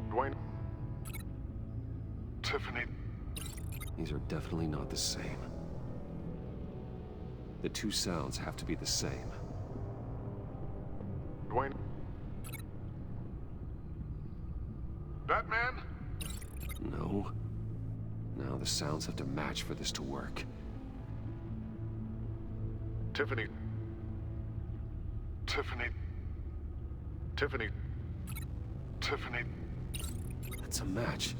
S21: Dwayne? Tiffany?
S1: These are definitely not the same. The two sounds have to be the same.
S21: Dwayne? Batman?
S1: No. Now the sounds have to match for this to work.
S21: Tiffany? Tiffany? Tiffany? Tiffany?
S1: That's a match.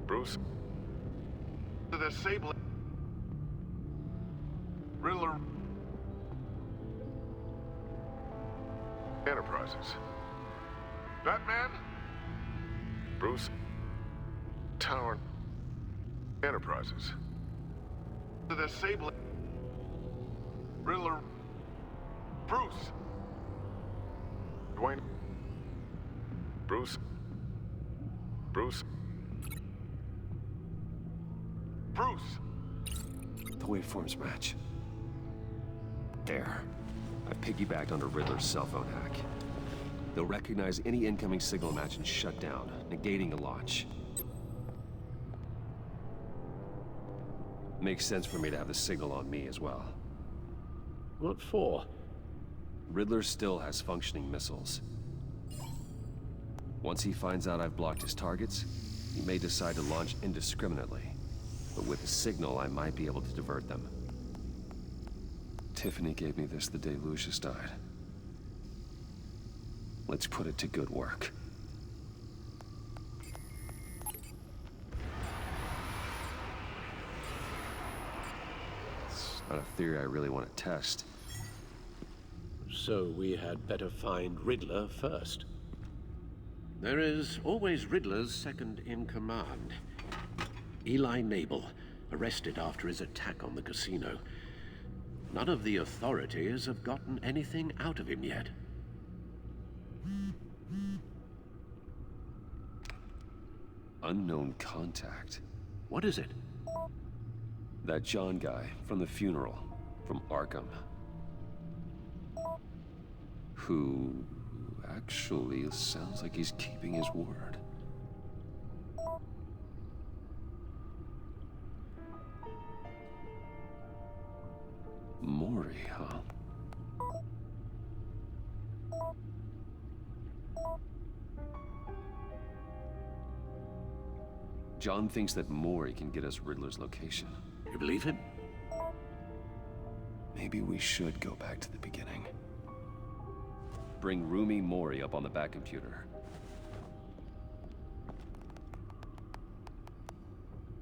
S21: Bruce? To disable Riddler Enterprises. Batman? Bruce? Tower Enterprises. To disable Riddler Bruce. Dwayne? Bruce? Bruce? Bruce!
S1: The waveforms match. There. I've piggybacked onto Riddler's cell phone hack. They'll recognize any incoming signal match and shut down, negating a launch. Makes sense for me to have the signal on me as well.
S5: What for?
S1: Riddler still has functioning missiles. Once he finds out I've blocked his targets, he may decide to launch indiscriminately. But with the signal, I might be able to divert them. Tiffany gave me this the day Lucius died. Let's put it to good work. It's not a theory I really want to test.
S5: So we had better find Riddler first. There is always Riddler's second in command. Eli Nabel, arrested after his attack on the casino. None of the authorities have gotten anything out of him yet.
S1: Unknown contact.
S5: What is it?
S1: That John guy from the funeral, from Arkham. Who actually sounds like he's keeping his word. Mori, huh? John thinks that Mori can get us Riddler's location.
S5: You believe him?
S1: Maybe we should go back to the beginning. Bring Rumi Mori up on the back computer.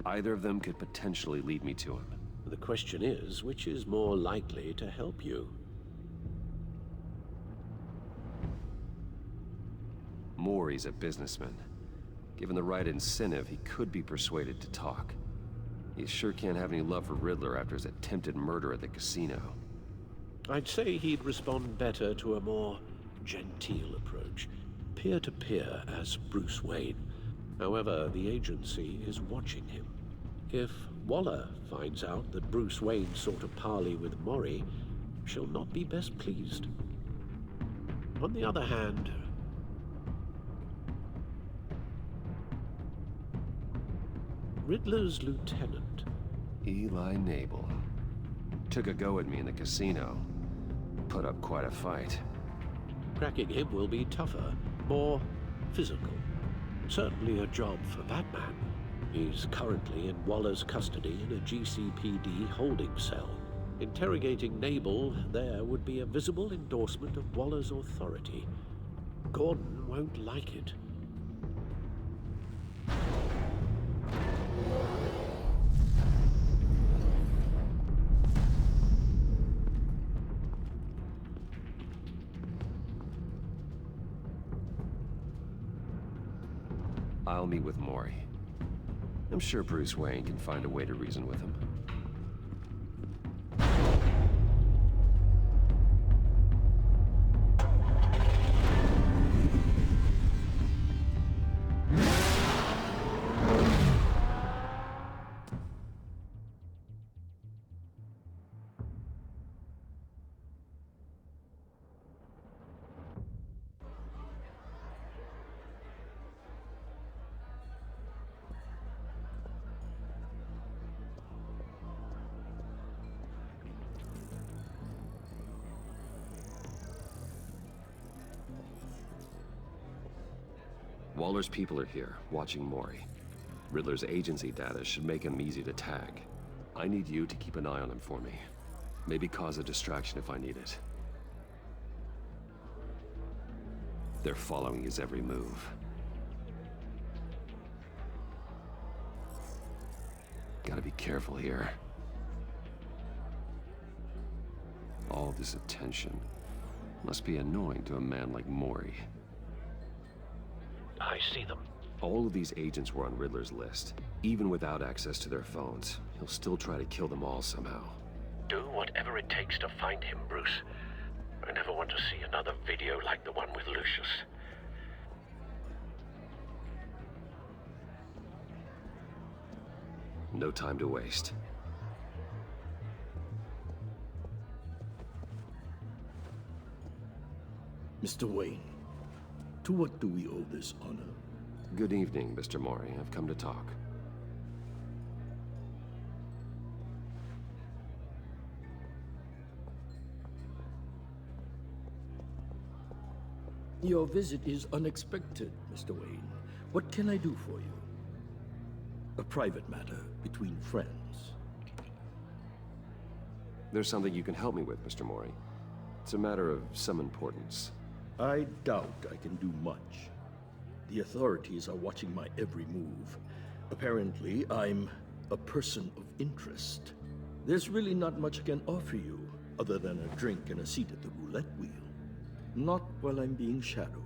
S1: Either of them could potentially lead me to him.
S5: The question is, which is more likely to help you?
S1: Maury's a businessman. Given the right incentive, he could be persuaded to talk. He sure can't have any love for Riddler after his attempted murder at the casino.
S5: I'd say he'd respond better to a more genteel approach, peer-to-peer as Bruce Wayne. However, the agency is watching him. If Waller finds out that Bruce Wayne sought a parley with Maury, she'll not be best pleased. On the other hand, Riddler's lieutenant,
S1: Eli Nabel, took a go at me in the casino. Put up quite a fight.
S5: cracking him will be tougher, more physical. Certainly a job for Batman. He's currently in Waller's custody in a GCPD holding cell. Interrogating Nabel there would be a visible endorsement of Waller's authority. Gordon won't like it.
S1: I'll meet with Maury. I'm sure Bruce Wayne can find a way to reason with him. Waller's people are here, watching Maury. Riddler's agency data should make him easy to tag. I need you to keep an eye on him for me. Maybe cause a distraction if I need it. They're following his every move. Gotta be careful here. All this attention must be annoying to a man like Maury.
S5: I see them.
S1: All of these agents were on Riddler's list. Even without access to their phones, he'll still try to kill them all somehow.
S5: Do whatever it takes to find him, Bruce. I never want to see another video like the one with Lucius.
S1: No time to waste.
S13: Mr. Wayne, to what do we owe this honor?
S1: Good evening, Mr. Maury. I've come to talk.
S13: Your visit is unexpected, Mr. Wayne. What can I do for you? A private matter between friends.
S1: There's something you can help me with, Mr. Maury. It's a matter of some importance.
S13: I doubt I can do much. The authorities are watching my every move. Apparently, I'm a person of interest. There's really not much I can offer you, other than a drink and a seat at the roulette wheel. Not while I'm being shadowed.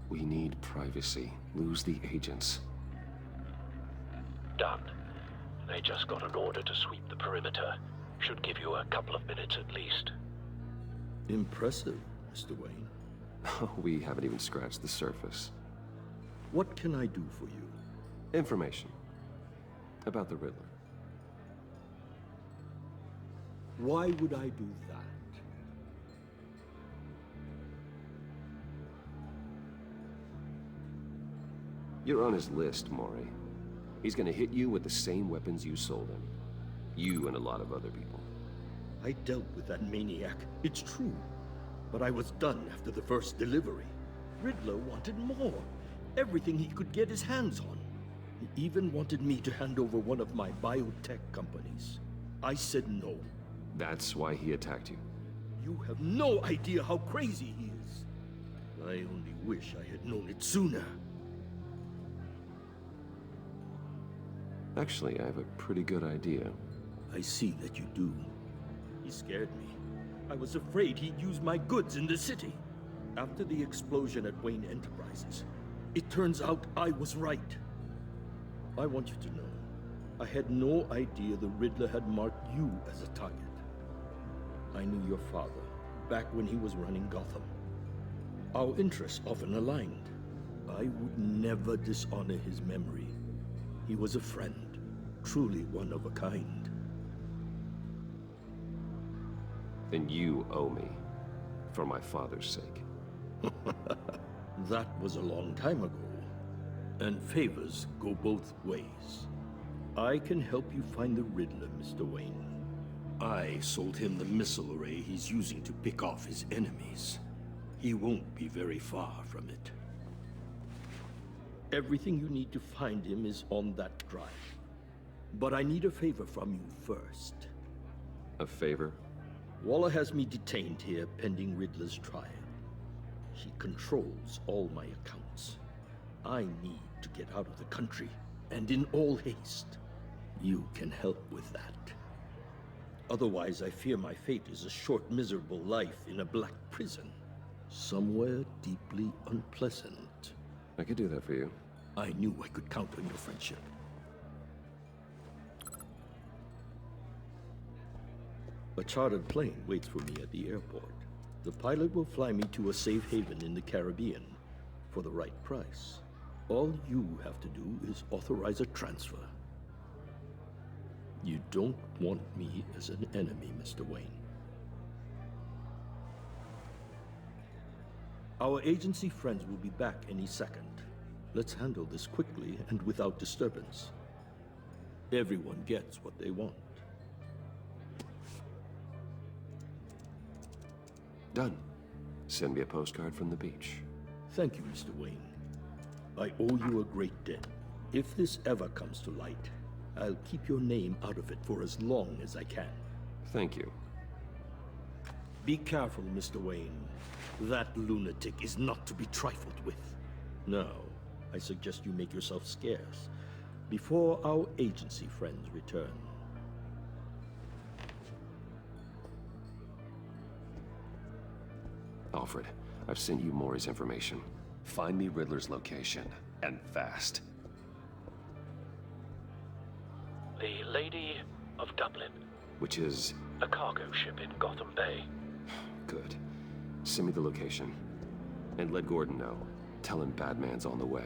S1: We need privacy. Lose the agents.
S5: Done. They just got an order to sweep the perimeter. Should give you a couple of minutes at least.
S13: Impressive, Mr. Wayne.
S1: We haven't even scratched the surface.
S13: What can I do for you?
S1: Information. About the Riddler.
S13: Why would I do that?
S1: You're on his list, Maury. He's gonna hit you with the same weapons you sold him. You and a lot of other people.
S13: I dealt with that maniac, it's true. But I was done after the first delivery. Riddler wanted more. Everything he could get his hands on. He even wanted me to hand over one of my biotech companies. I said no.
S1: That's why he attacked you.
S13: You have no idea how crazy he is. I only wish I had known it sooner.
S1: Actually, I have a pretty good idea.
S13: I see that you do. He scared me. I was afraid he'd use my goods in the city. After the explosion at Wayne Enterprises, it turns out I was right. I want you to know, I had no idea the Riddler had marked you as a target. I knew your father back when he was running Gotham. Our interests often aligned. I would never dishonor his memory. He was a friend, truly one of a kind.
S1: Then you owe me, for my father's sake.
S13: That was a long time ago, and favors go both ways. I can help you find the Riddler, Mr. Wayne. I sold him the missile array he's using to pick off his enemies. He won't be very far from it. Everything you need to find him is on that drive. But I need a favor from you first.
S1: A favor?
S13: Waller has me detained here pending Riddler's trial. She controls all my accounts. I need to get out of the country, and in all haste. You can help with that. Otherwise, I fear my fate is a short, miserable life in a black prison. Somewhere deeply unpleasant.
S1: I could do that for you.
S13: I knew I could count on your friendship. A chartered plane waits for me at the airport. The pilot will fly me to a safe haven in the Caribbean for the right price. All you have to do is authorize a transfer. You don't want me as an enemy, Mr. Wayne. Our agency friends will be back any second. Let's handle this quickly and without disturbance. Everyone gets what they want.
S1: Done. Send me a postcard from the beach.
S13: Thank you, Mr. Wayne. I owe you a great debt. If this ever comes to light, I'll keep your name out of it for as long as I can.
S1: Thank you.
S13: Be careful, Mr. Wayne. That lunatic is not to be trifled with. Now, I suggest you make yourself scarce before our agency friends return.
S1: Alfred, I've sent you Maury's information. Find me Riddler's location, and fast.
S5: The Lady of Dublin.
S1: Which is?
S5: A cargo ship in Gotham Bay.
S1: Good. Send me the location. And let Gordon know. Tell him Batman's on the way.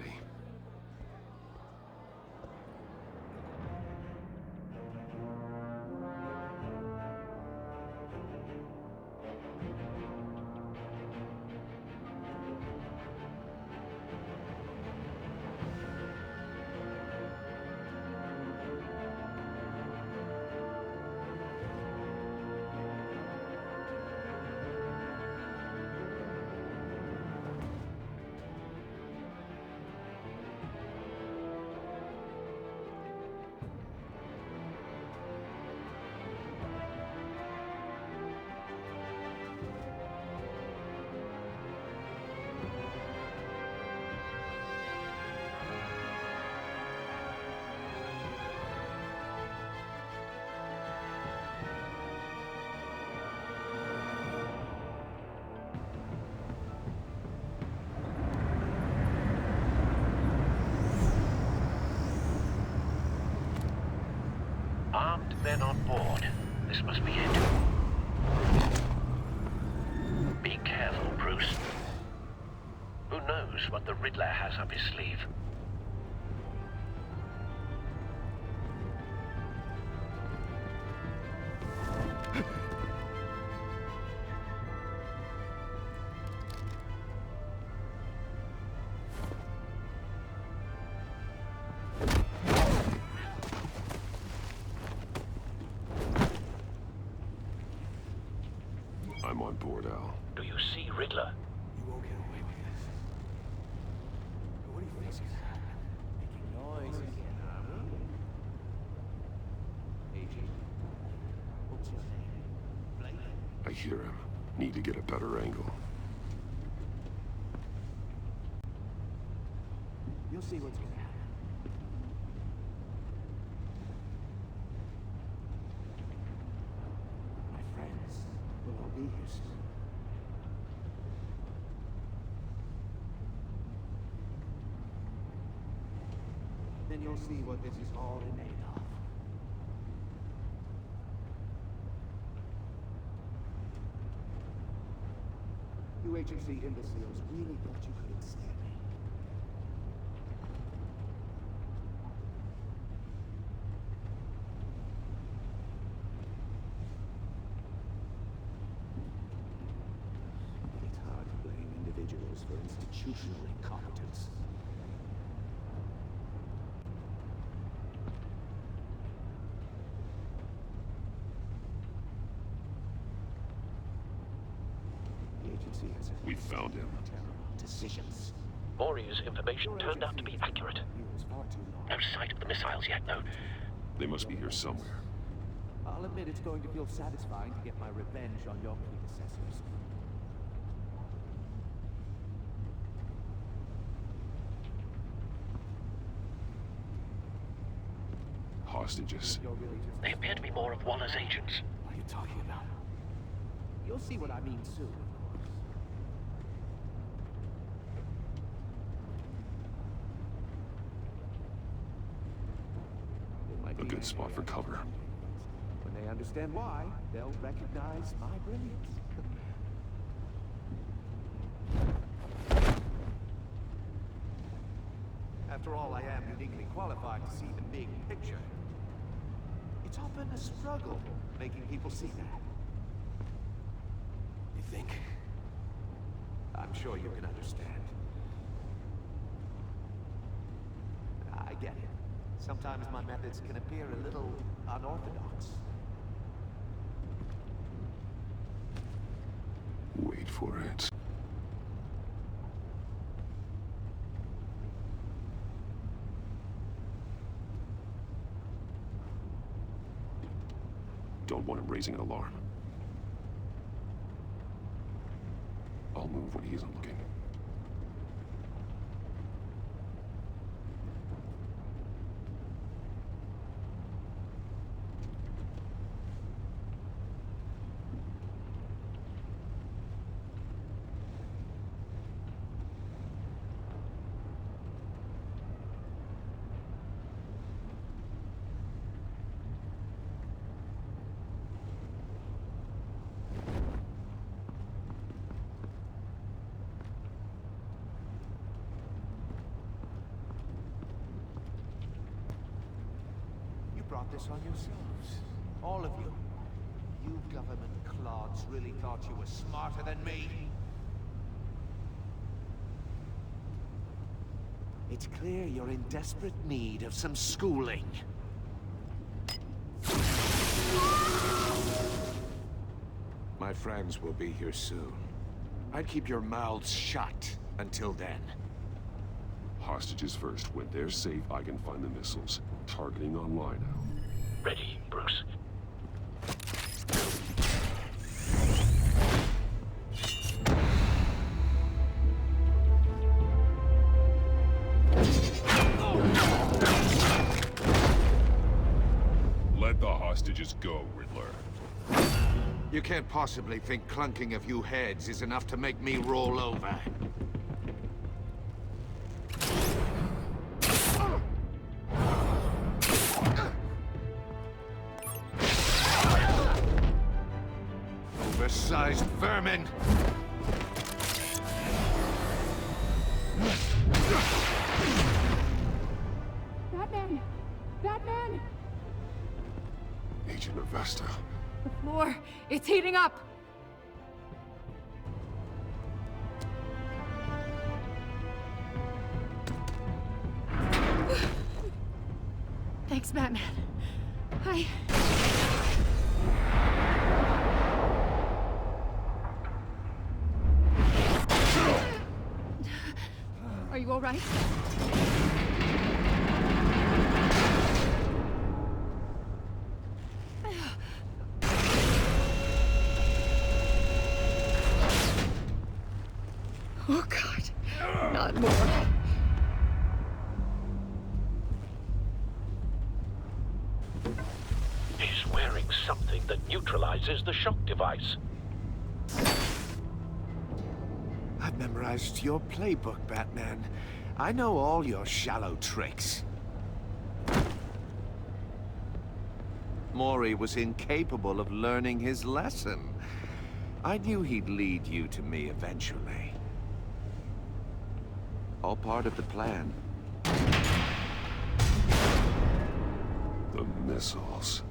S5: Armed men on board. This must be it. Be careful, Bruce. Who knows what the Riddler has up his sleeve?
S1: I'm on board, Al.
S5: Do you see Riddler?
S2: You won't get away with this. What do you think is happening? Making noise. Agent. What's your name?
S1: I hear him. Need to get a better angle.
S2: You'll see what's gonna happen.
S8: be here soon. Then you'll see what this is all made of. You agency imbeciles really thought you could stand me. It's hard to blame individuals for institutional incompetence.
S10: We found him.
S8: Decisions.
S5: Mori's information turned out to be accurate. No sight of the missiles yet, though.
S10: They must be here somewhere.
S8: I'll admit it's going to feel satisfying to get my revenge on your predecessors.
S10: Hostages.
S5: They appear to be more of Waller's agents.
S8: What are you talking about? You'll see what I mean soon.
S10: A good spot for cover.
S8: When they understand why, they'll recognize my brilliance. After all, I am uniquely qualified to see the big picture. It's often a struggle making people see that. You think? I'm sure you can understand. I get it. Sometimes my methods can appear a little unorthodox.
S10: Wait for it. Don't want him raising an alarm. I'll move when he isn't looking.
S8: Brought this on yourselves. All of you. You government clods really thought you were smarter than me. It's clear you're in desperate need of some schooling. My friends will be here soon. I'd keep your mouths shut until then.
S10: Hostages first. When they're safe, I can find the missiles. Targeting online now.
S5: Ready, Bruce.
S10: Let the hostages go, Riddler.
S8: You can't possibly think clunking a few heads is enough to make me roll over. Oversized vermin!
S17: Batman! Batman!
S10: Agent Avesta.
S17: The floor, it's heating up! Thanks, Batman. Are you all right? Oh, God. Not more.
S5: He's wearing something that neutralizes the shock device.
S8: I've memorized your playbook, Batman. I know all your shallow tricks. Mori was incapable of learning his lesson. I knew he'd lead you to me eventually. All part of the plan.
S10: The missiles.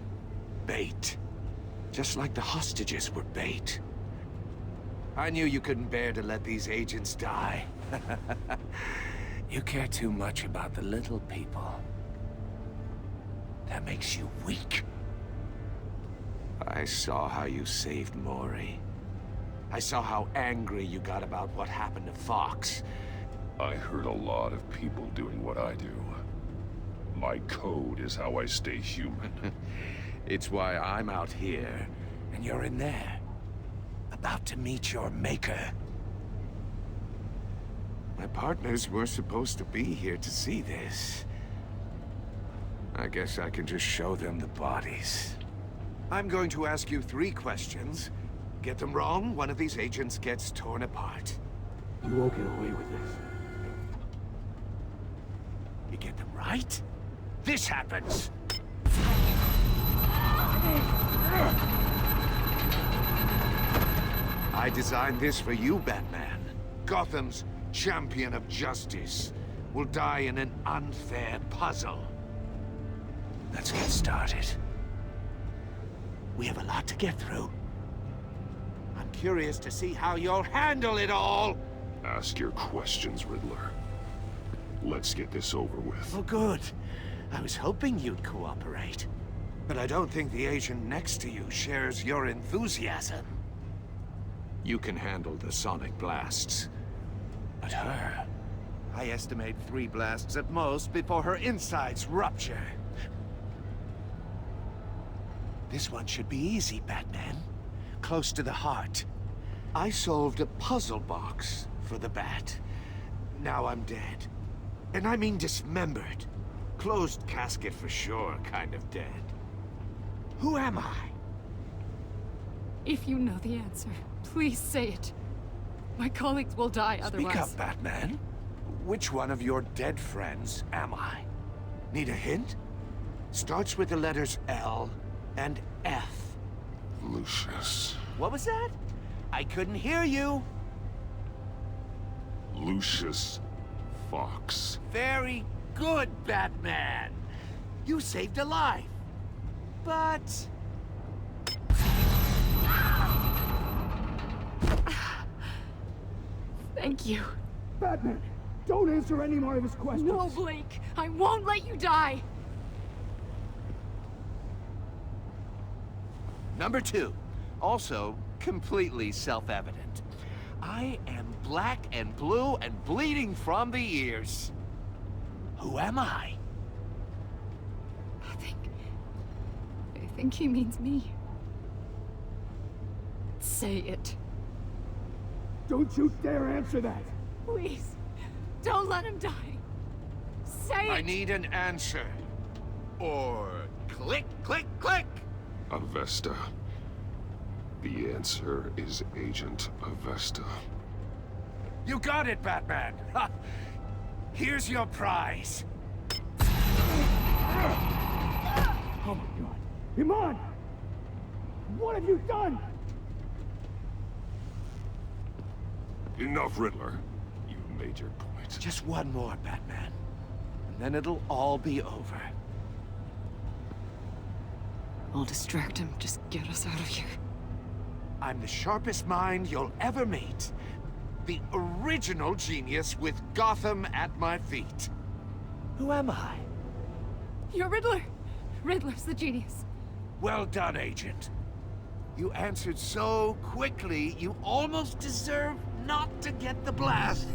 S8: Bait. Just like the hostages were bait. I knew you couldn't bear to let these agents die. You care too much about the little people. That makes you weak. I saw how you saved Mori. I saw how angry you got about what happened to Fox.
S10: I hurt a lot of people doing what I do. My code is how I stay human.
S8: It's why I'm out here, and you're in there. About to meet your maker. My partners were supposed to be here to see this. I guess I can just show them the bodies. I'm going to ask you 3 questions. Get them wrong, one of these agents gets torn apart.
S11: You won't get away with this.
S8: You get them right, this happens. I designed this for you, Batman. Gotham's champion of justice will die in an unfair puzzle. Let's get started. We have a lot to get through. I'm curious to see how you'll handle it all.
S10: Ask your questions, Riddler. Let's get this over with.
S8: Oh, good. I was hoping you'd cooperate. But I don't think the agent next to you shares your enthusiasm. You can handle the sonic blasts. But her... I estimate 3 blasts at most before her insides rupture. This one should be easy, Batman. Close to the heart. I solved a puzzle box for the Bat. Now I'm dead. And I mean dismembered. Closed casket for sure, kind of dead. Who am I?
S17: If you know the answer, please say it. My colleagues will die otherwise.
S8: Speak up, Batman. Which one of your dead friends am I? Need a hint? Starts with the letters L and F.
S10: Lucius.
S8: What was that? I couldn't hear you.
S10: Lucius Fox.
S8: Very good, Batman. You saved a life. But...
S17: Thank you.
S11: Batman, don't answer any more of his questions.
S17: No, Blake. I won't let you die.
S8: Number 2. Also, completely self-evident. I am black and blue and bleeding from the ears. Who am I?
S17: I think he means me. Say it.
S11: Don't you dare answer that!
S17: Please, don't let him die. Say it!
S8: I need an answer. Or click, click, click!
S10: Avesta. The answer is Agent Avesta.
S8: You got it, Batman! Ha. Here's your prize.
S11: Oh my god. Iman! What have you done?
S10: Enough, Riddler. You've made your point.
S8: Just one more, Batman. And then it'll all be over.
S14: I'll distract him. Just get us out of here.
S8: I'm the sharpest mind you'll ever meet. The original genius with Gotham at my feet. Who am I?
S17: You're Riddler. Riddler's the genius.
S8: Well done, Agent. You answered so quickly, you almost deserve not to get the blast.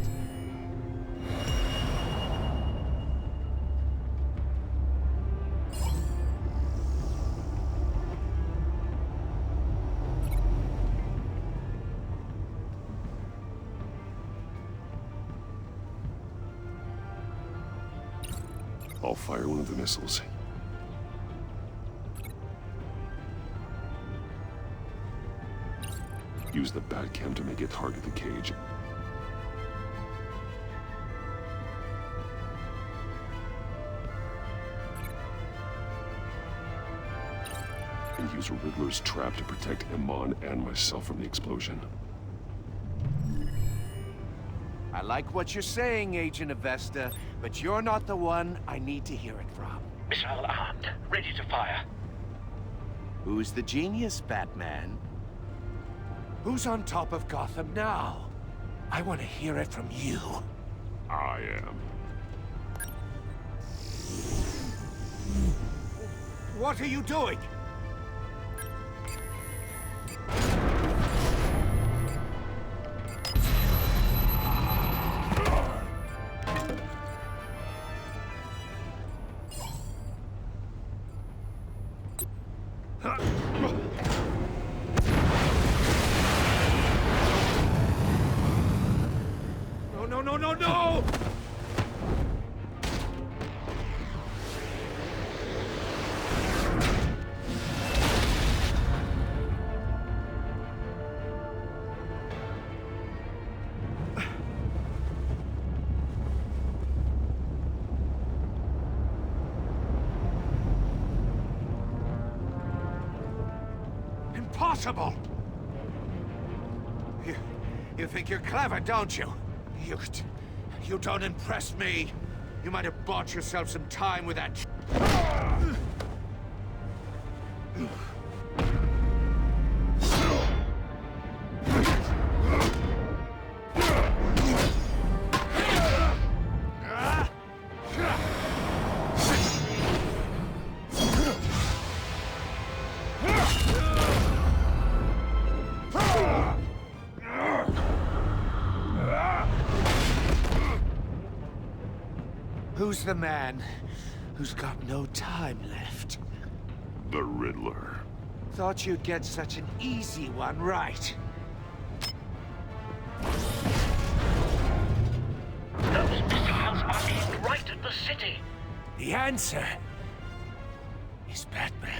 S10: I'll fire one of the missiles. Use the Batcam to make it target the cage. use Riddler's trap to protect Iman and myself from the explosion.
S2: I like what you're saying, Agent Avesta, but you're not the one I need to hear it from.
S3: Missile armed, ready to fire.
S2: Who's the genius, Batman? Who's on top of Gotham now? I want to hear it from you.
S10: I am.
S2: What are you doing? No! Impossible! You think you're clever, don't you? You don't impress me. You might have bought yourself some time with that. Who's the man who's got no time left?
S10: The Riddler.
S2: Thought you'd get such an easy one right.
S3: Those missiles are aimed right at the city.
S2: The answer is Batman.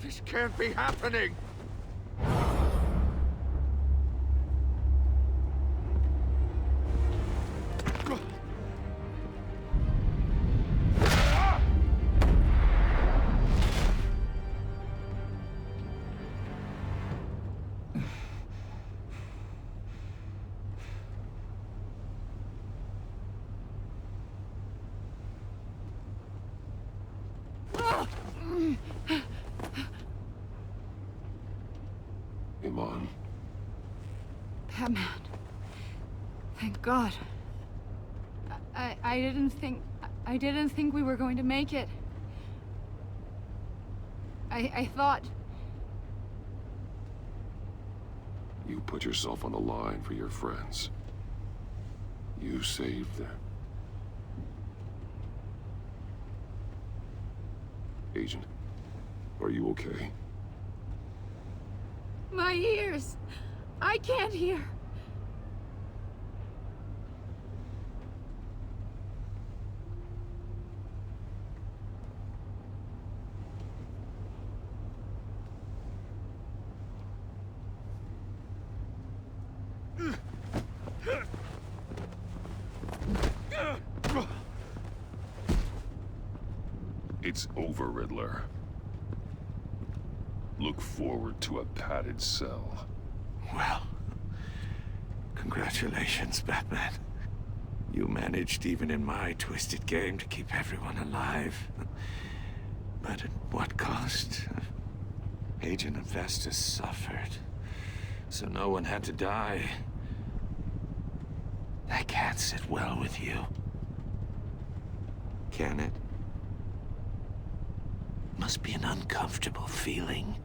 S2: This can't be happening!
S10: Iman.
S17: Batman. Thank God. I didn't think we were going to make it. I thought...
S10: You put yourself on the line for your friends. You saved them. Agent, are you okay?
S17: My ears! I can't hear!
S10: It's over, Riddler. Look forward to a padded cell.
S8: Well, congratulations, Batman. You managed, even in my twisted game, to keep everyone alive. But at what cost? Agent Avesta suffered, so no one had to die. That can't sit well with you. Can it? Must be an uncomfortable feeling.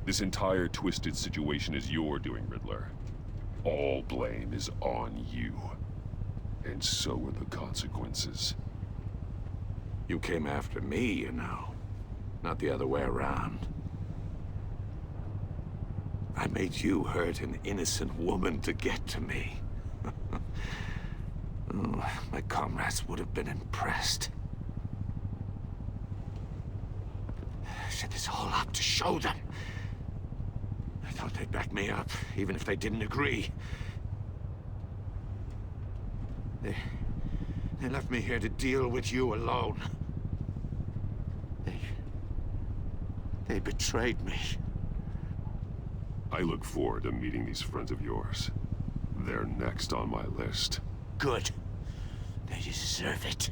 S10: This entire twisted situation is your doing, Riddler. All blame is on you. And so are the consequences.
S8: You came after me, you know. Not the other way around. I made you hurt an innocent woman to get to me. Oh, my comrades would have been impressed. I set this all up to show them. I thought they'd back me up, even if they didn't agree. They left me here to deal with you alone. They betrayed me.
S10: I look forward to meeting these friends of yours. They're next on my list.
S8: Good. They deserve it.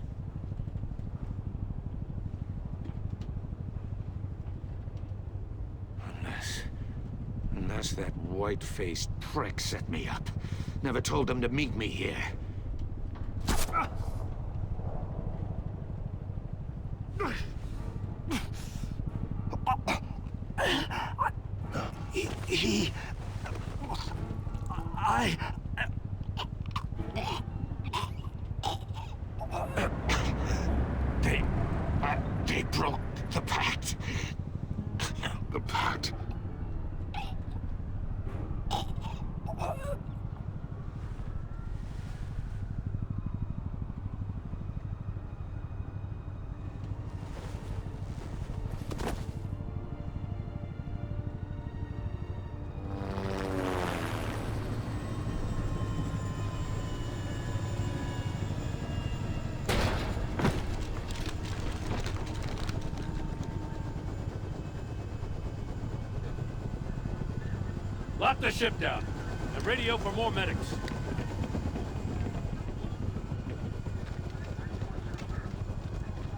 S8: Unless that white-faced prick set me up. Never told them to meet me here. They broke the pact.
S10: The pact?
S12: Lock the ship down, and radio for more medics.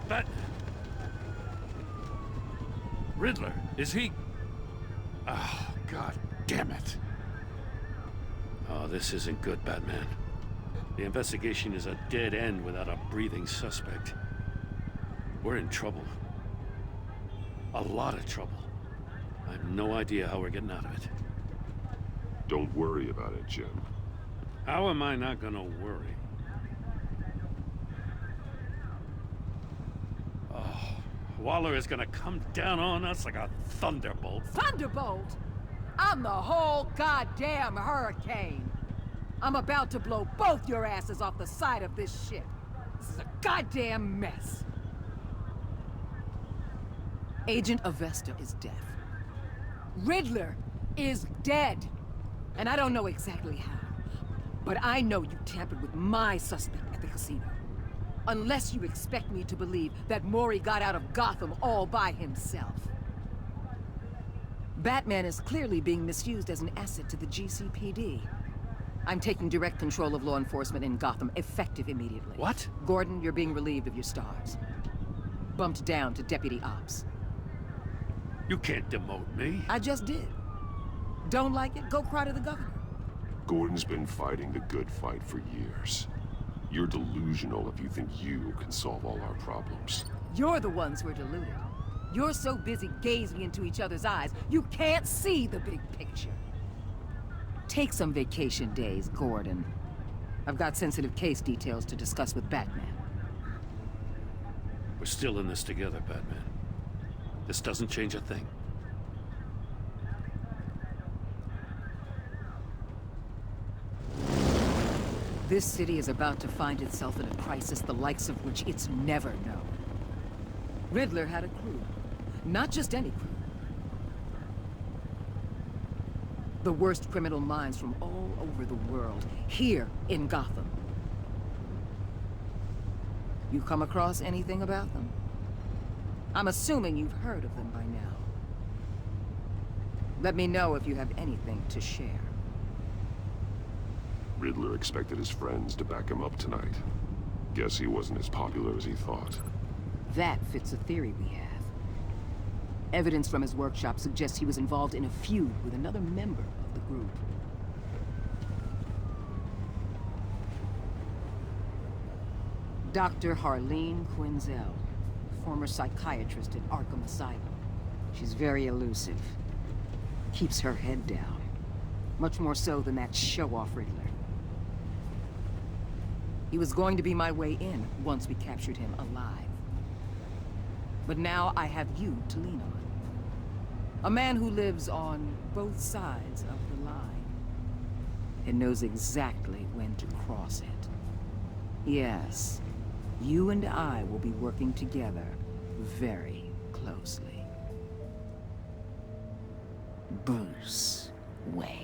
S12: But... Riddler, is he... Oh, God damn it. Oh, this isn't good, Batman. The investigation is a dead end without a breathing suspect. We're in trouble. A lot of trouble. I have no idea how we're getting out of it.
S10: Don't worry about it, Jim.
S12: How am I not gonna worry? Oh, Waller is gonna come down on us like a thunderbolt.
S18: Thunderbolt? I'm the whole goddamn hurricane. I'm about to blow both your asses off the side of this ship. This is a goddamn mess. Agent Avesta is dead. Riddler is dead. And I don't know exactly how, but I know you tampered with my suspect at the casino. Unless you expect me to believe that Mori got out of Gotham all by himself. Batman is clearly being misused as an asset to the GCPD. I'm taking direct control of law enforcement in Gotham, effective immediately.
S12: What?
S18: Gordon, you're being relieved of your stars. Bumped down to Deputy Ops.
S12: You can't demote me.
S18: I just did. Don't like it? Go cry to the governor.
S10: Gordon's been fighting the good fight for years. You're delusional if you think you can solve all our problems.
S18: You're the ones who are deluded. You're so busy gazing into each other's eyes, you can't see the big picture. Take some vacation days, Gordon. I've got sensitive case details to discuss with Batman.
S12: We're still in this together, Batman. This doesn't change a thing.
S18: This city is about to find itself in a crisis the likes of which it's never known. Riddler had a crew. Not just any crew. The worst criminal minds from all over the world, here in Gotham. You come across anything about them? I'm assuming you've heard of them by now. Let me know if you have anything to share.
S10: Riddler expected his friends to back him up tonight. Guess he wasn't as popular as he thought.
S18: That fits a theory we have. Evidence from his workshop suggests he was involved in a feud with another member of the group. Dr. Harleen Quinzel, former psychiatrist at Arkham Asylum. She's very elusive. keeps her head down. Much more so than that show-off Riddler. He was going to be my way in once we captured him alive. But now I have you to lean on. A man who lives on both sides of the line and knows exactly when to cross it. Yes, you and I will be working together very closely.
S9: Bruce Wayne.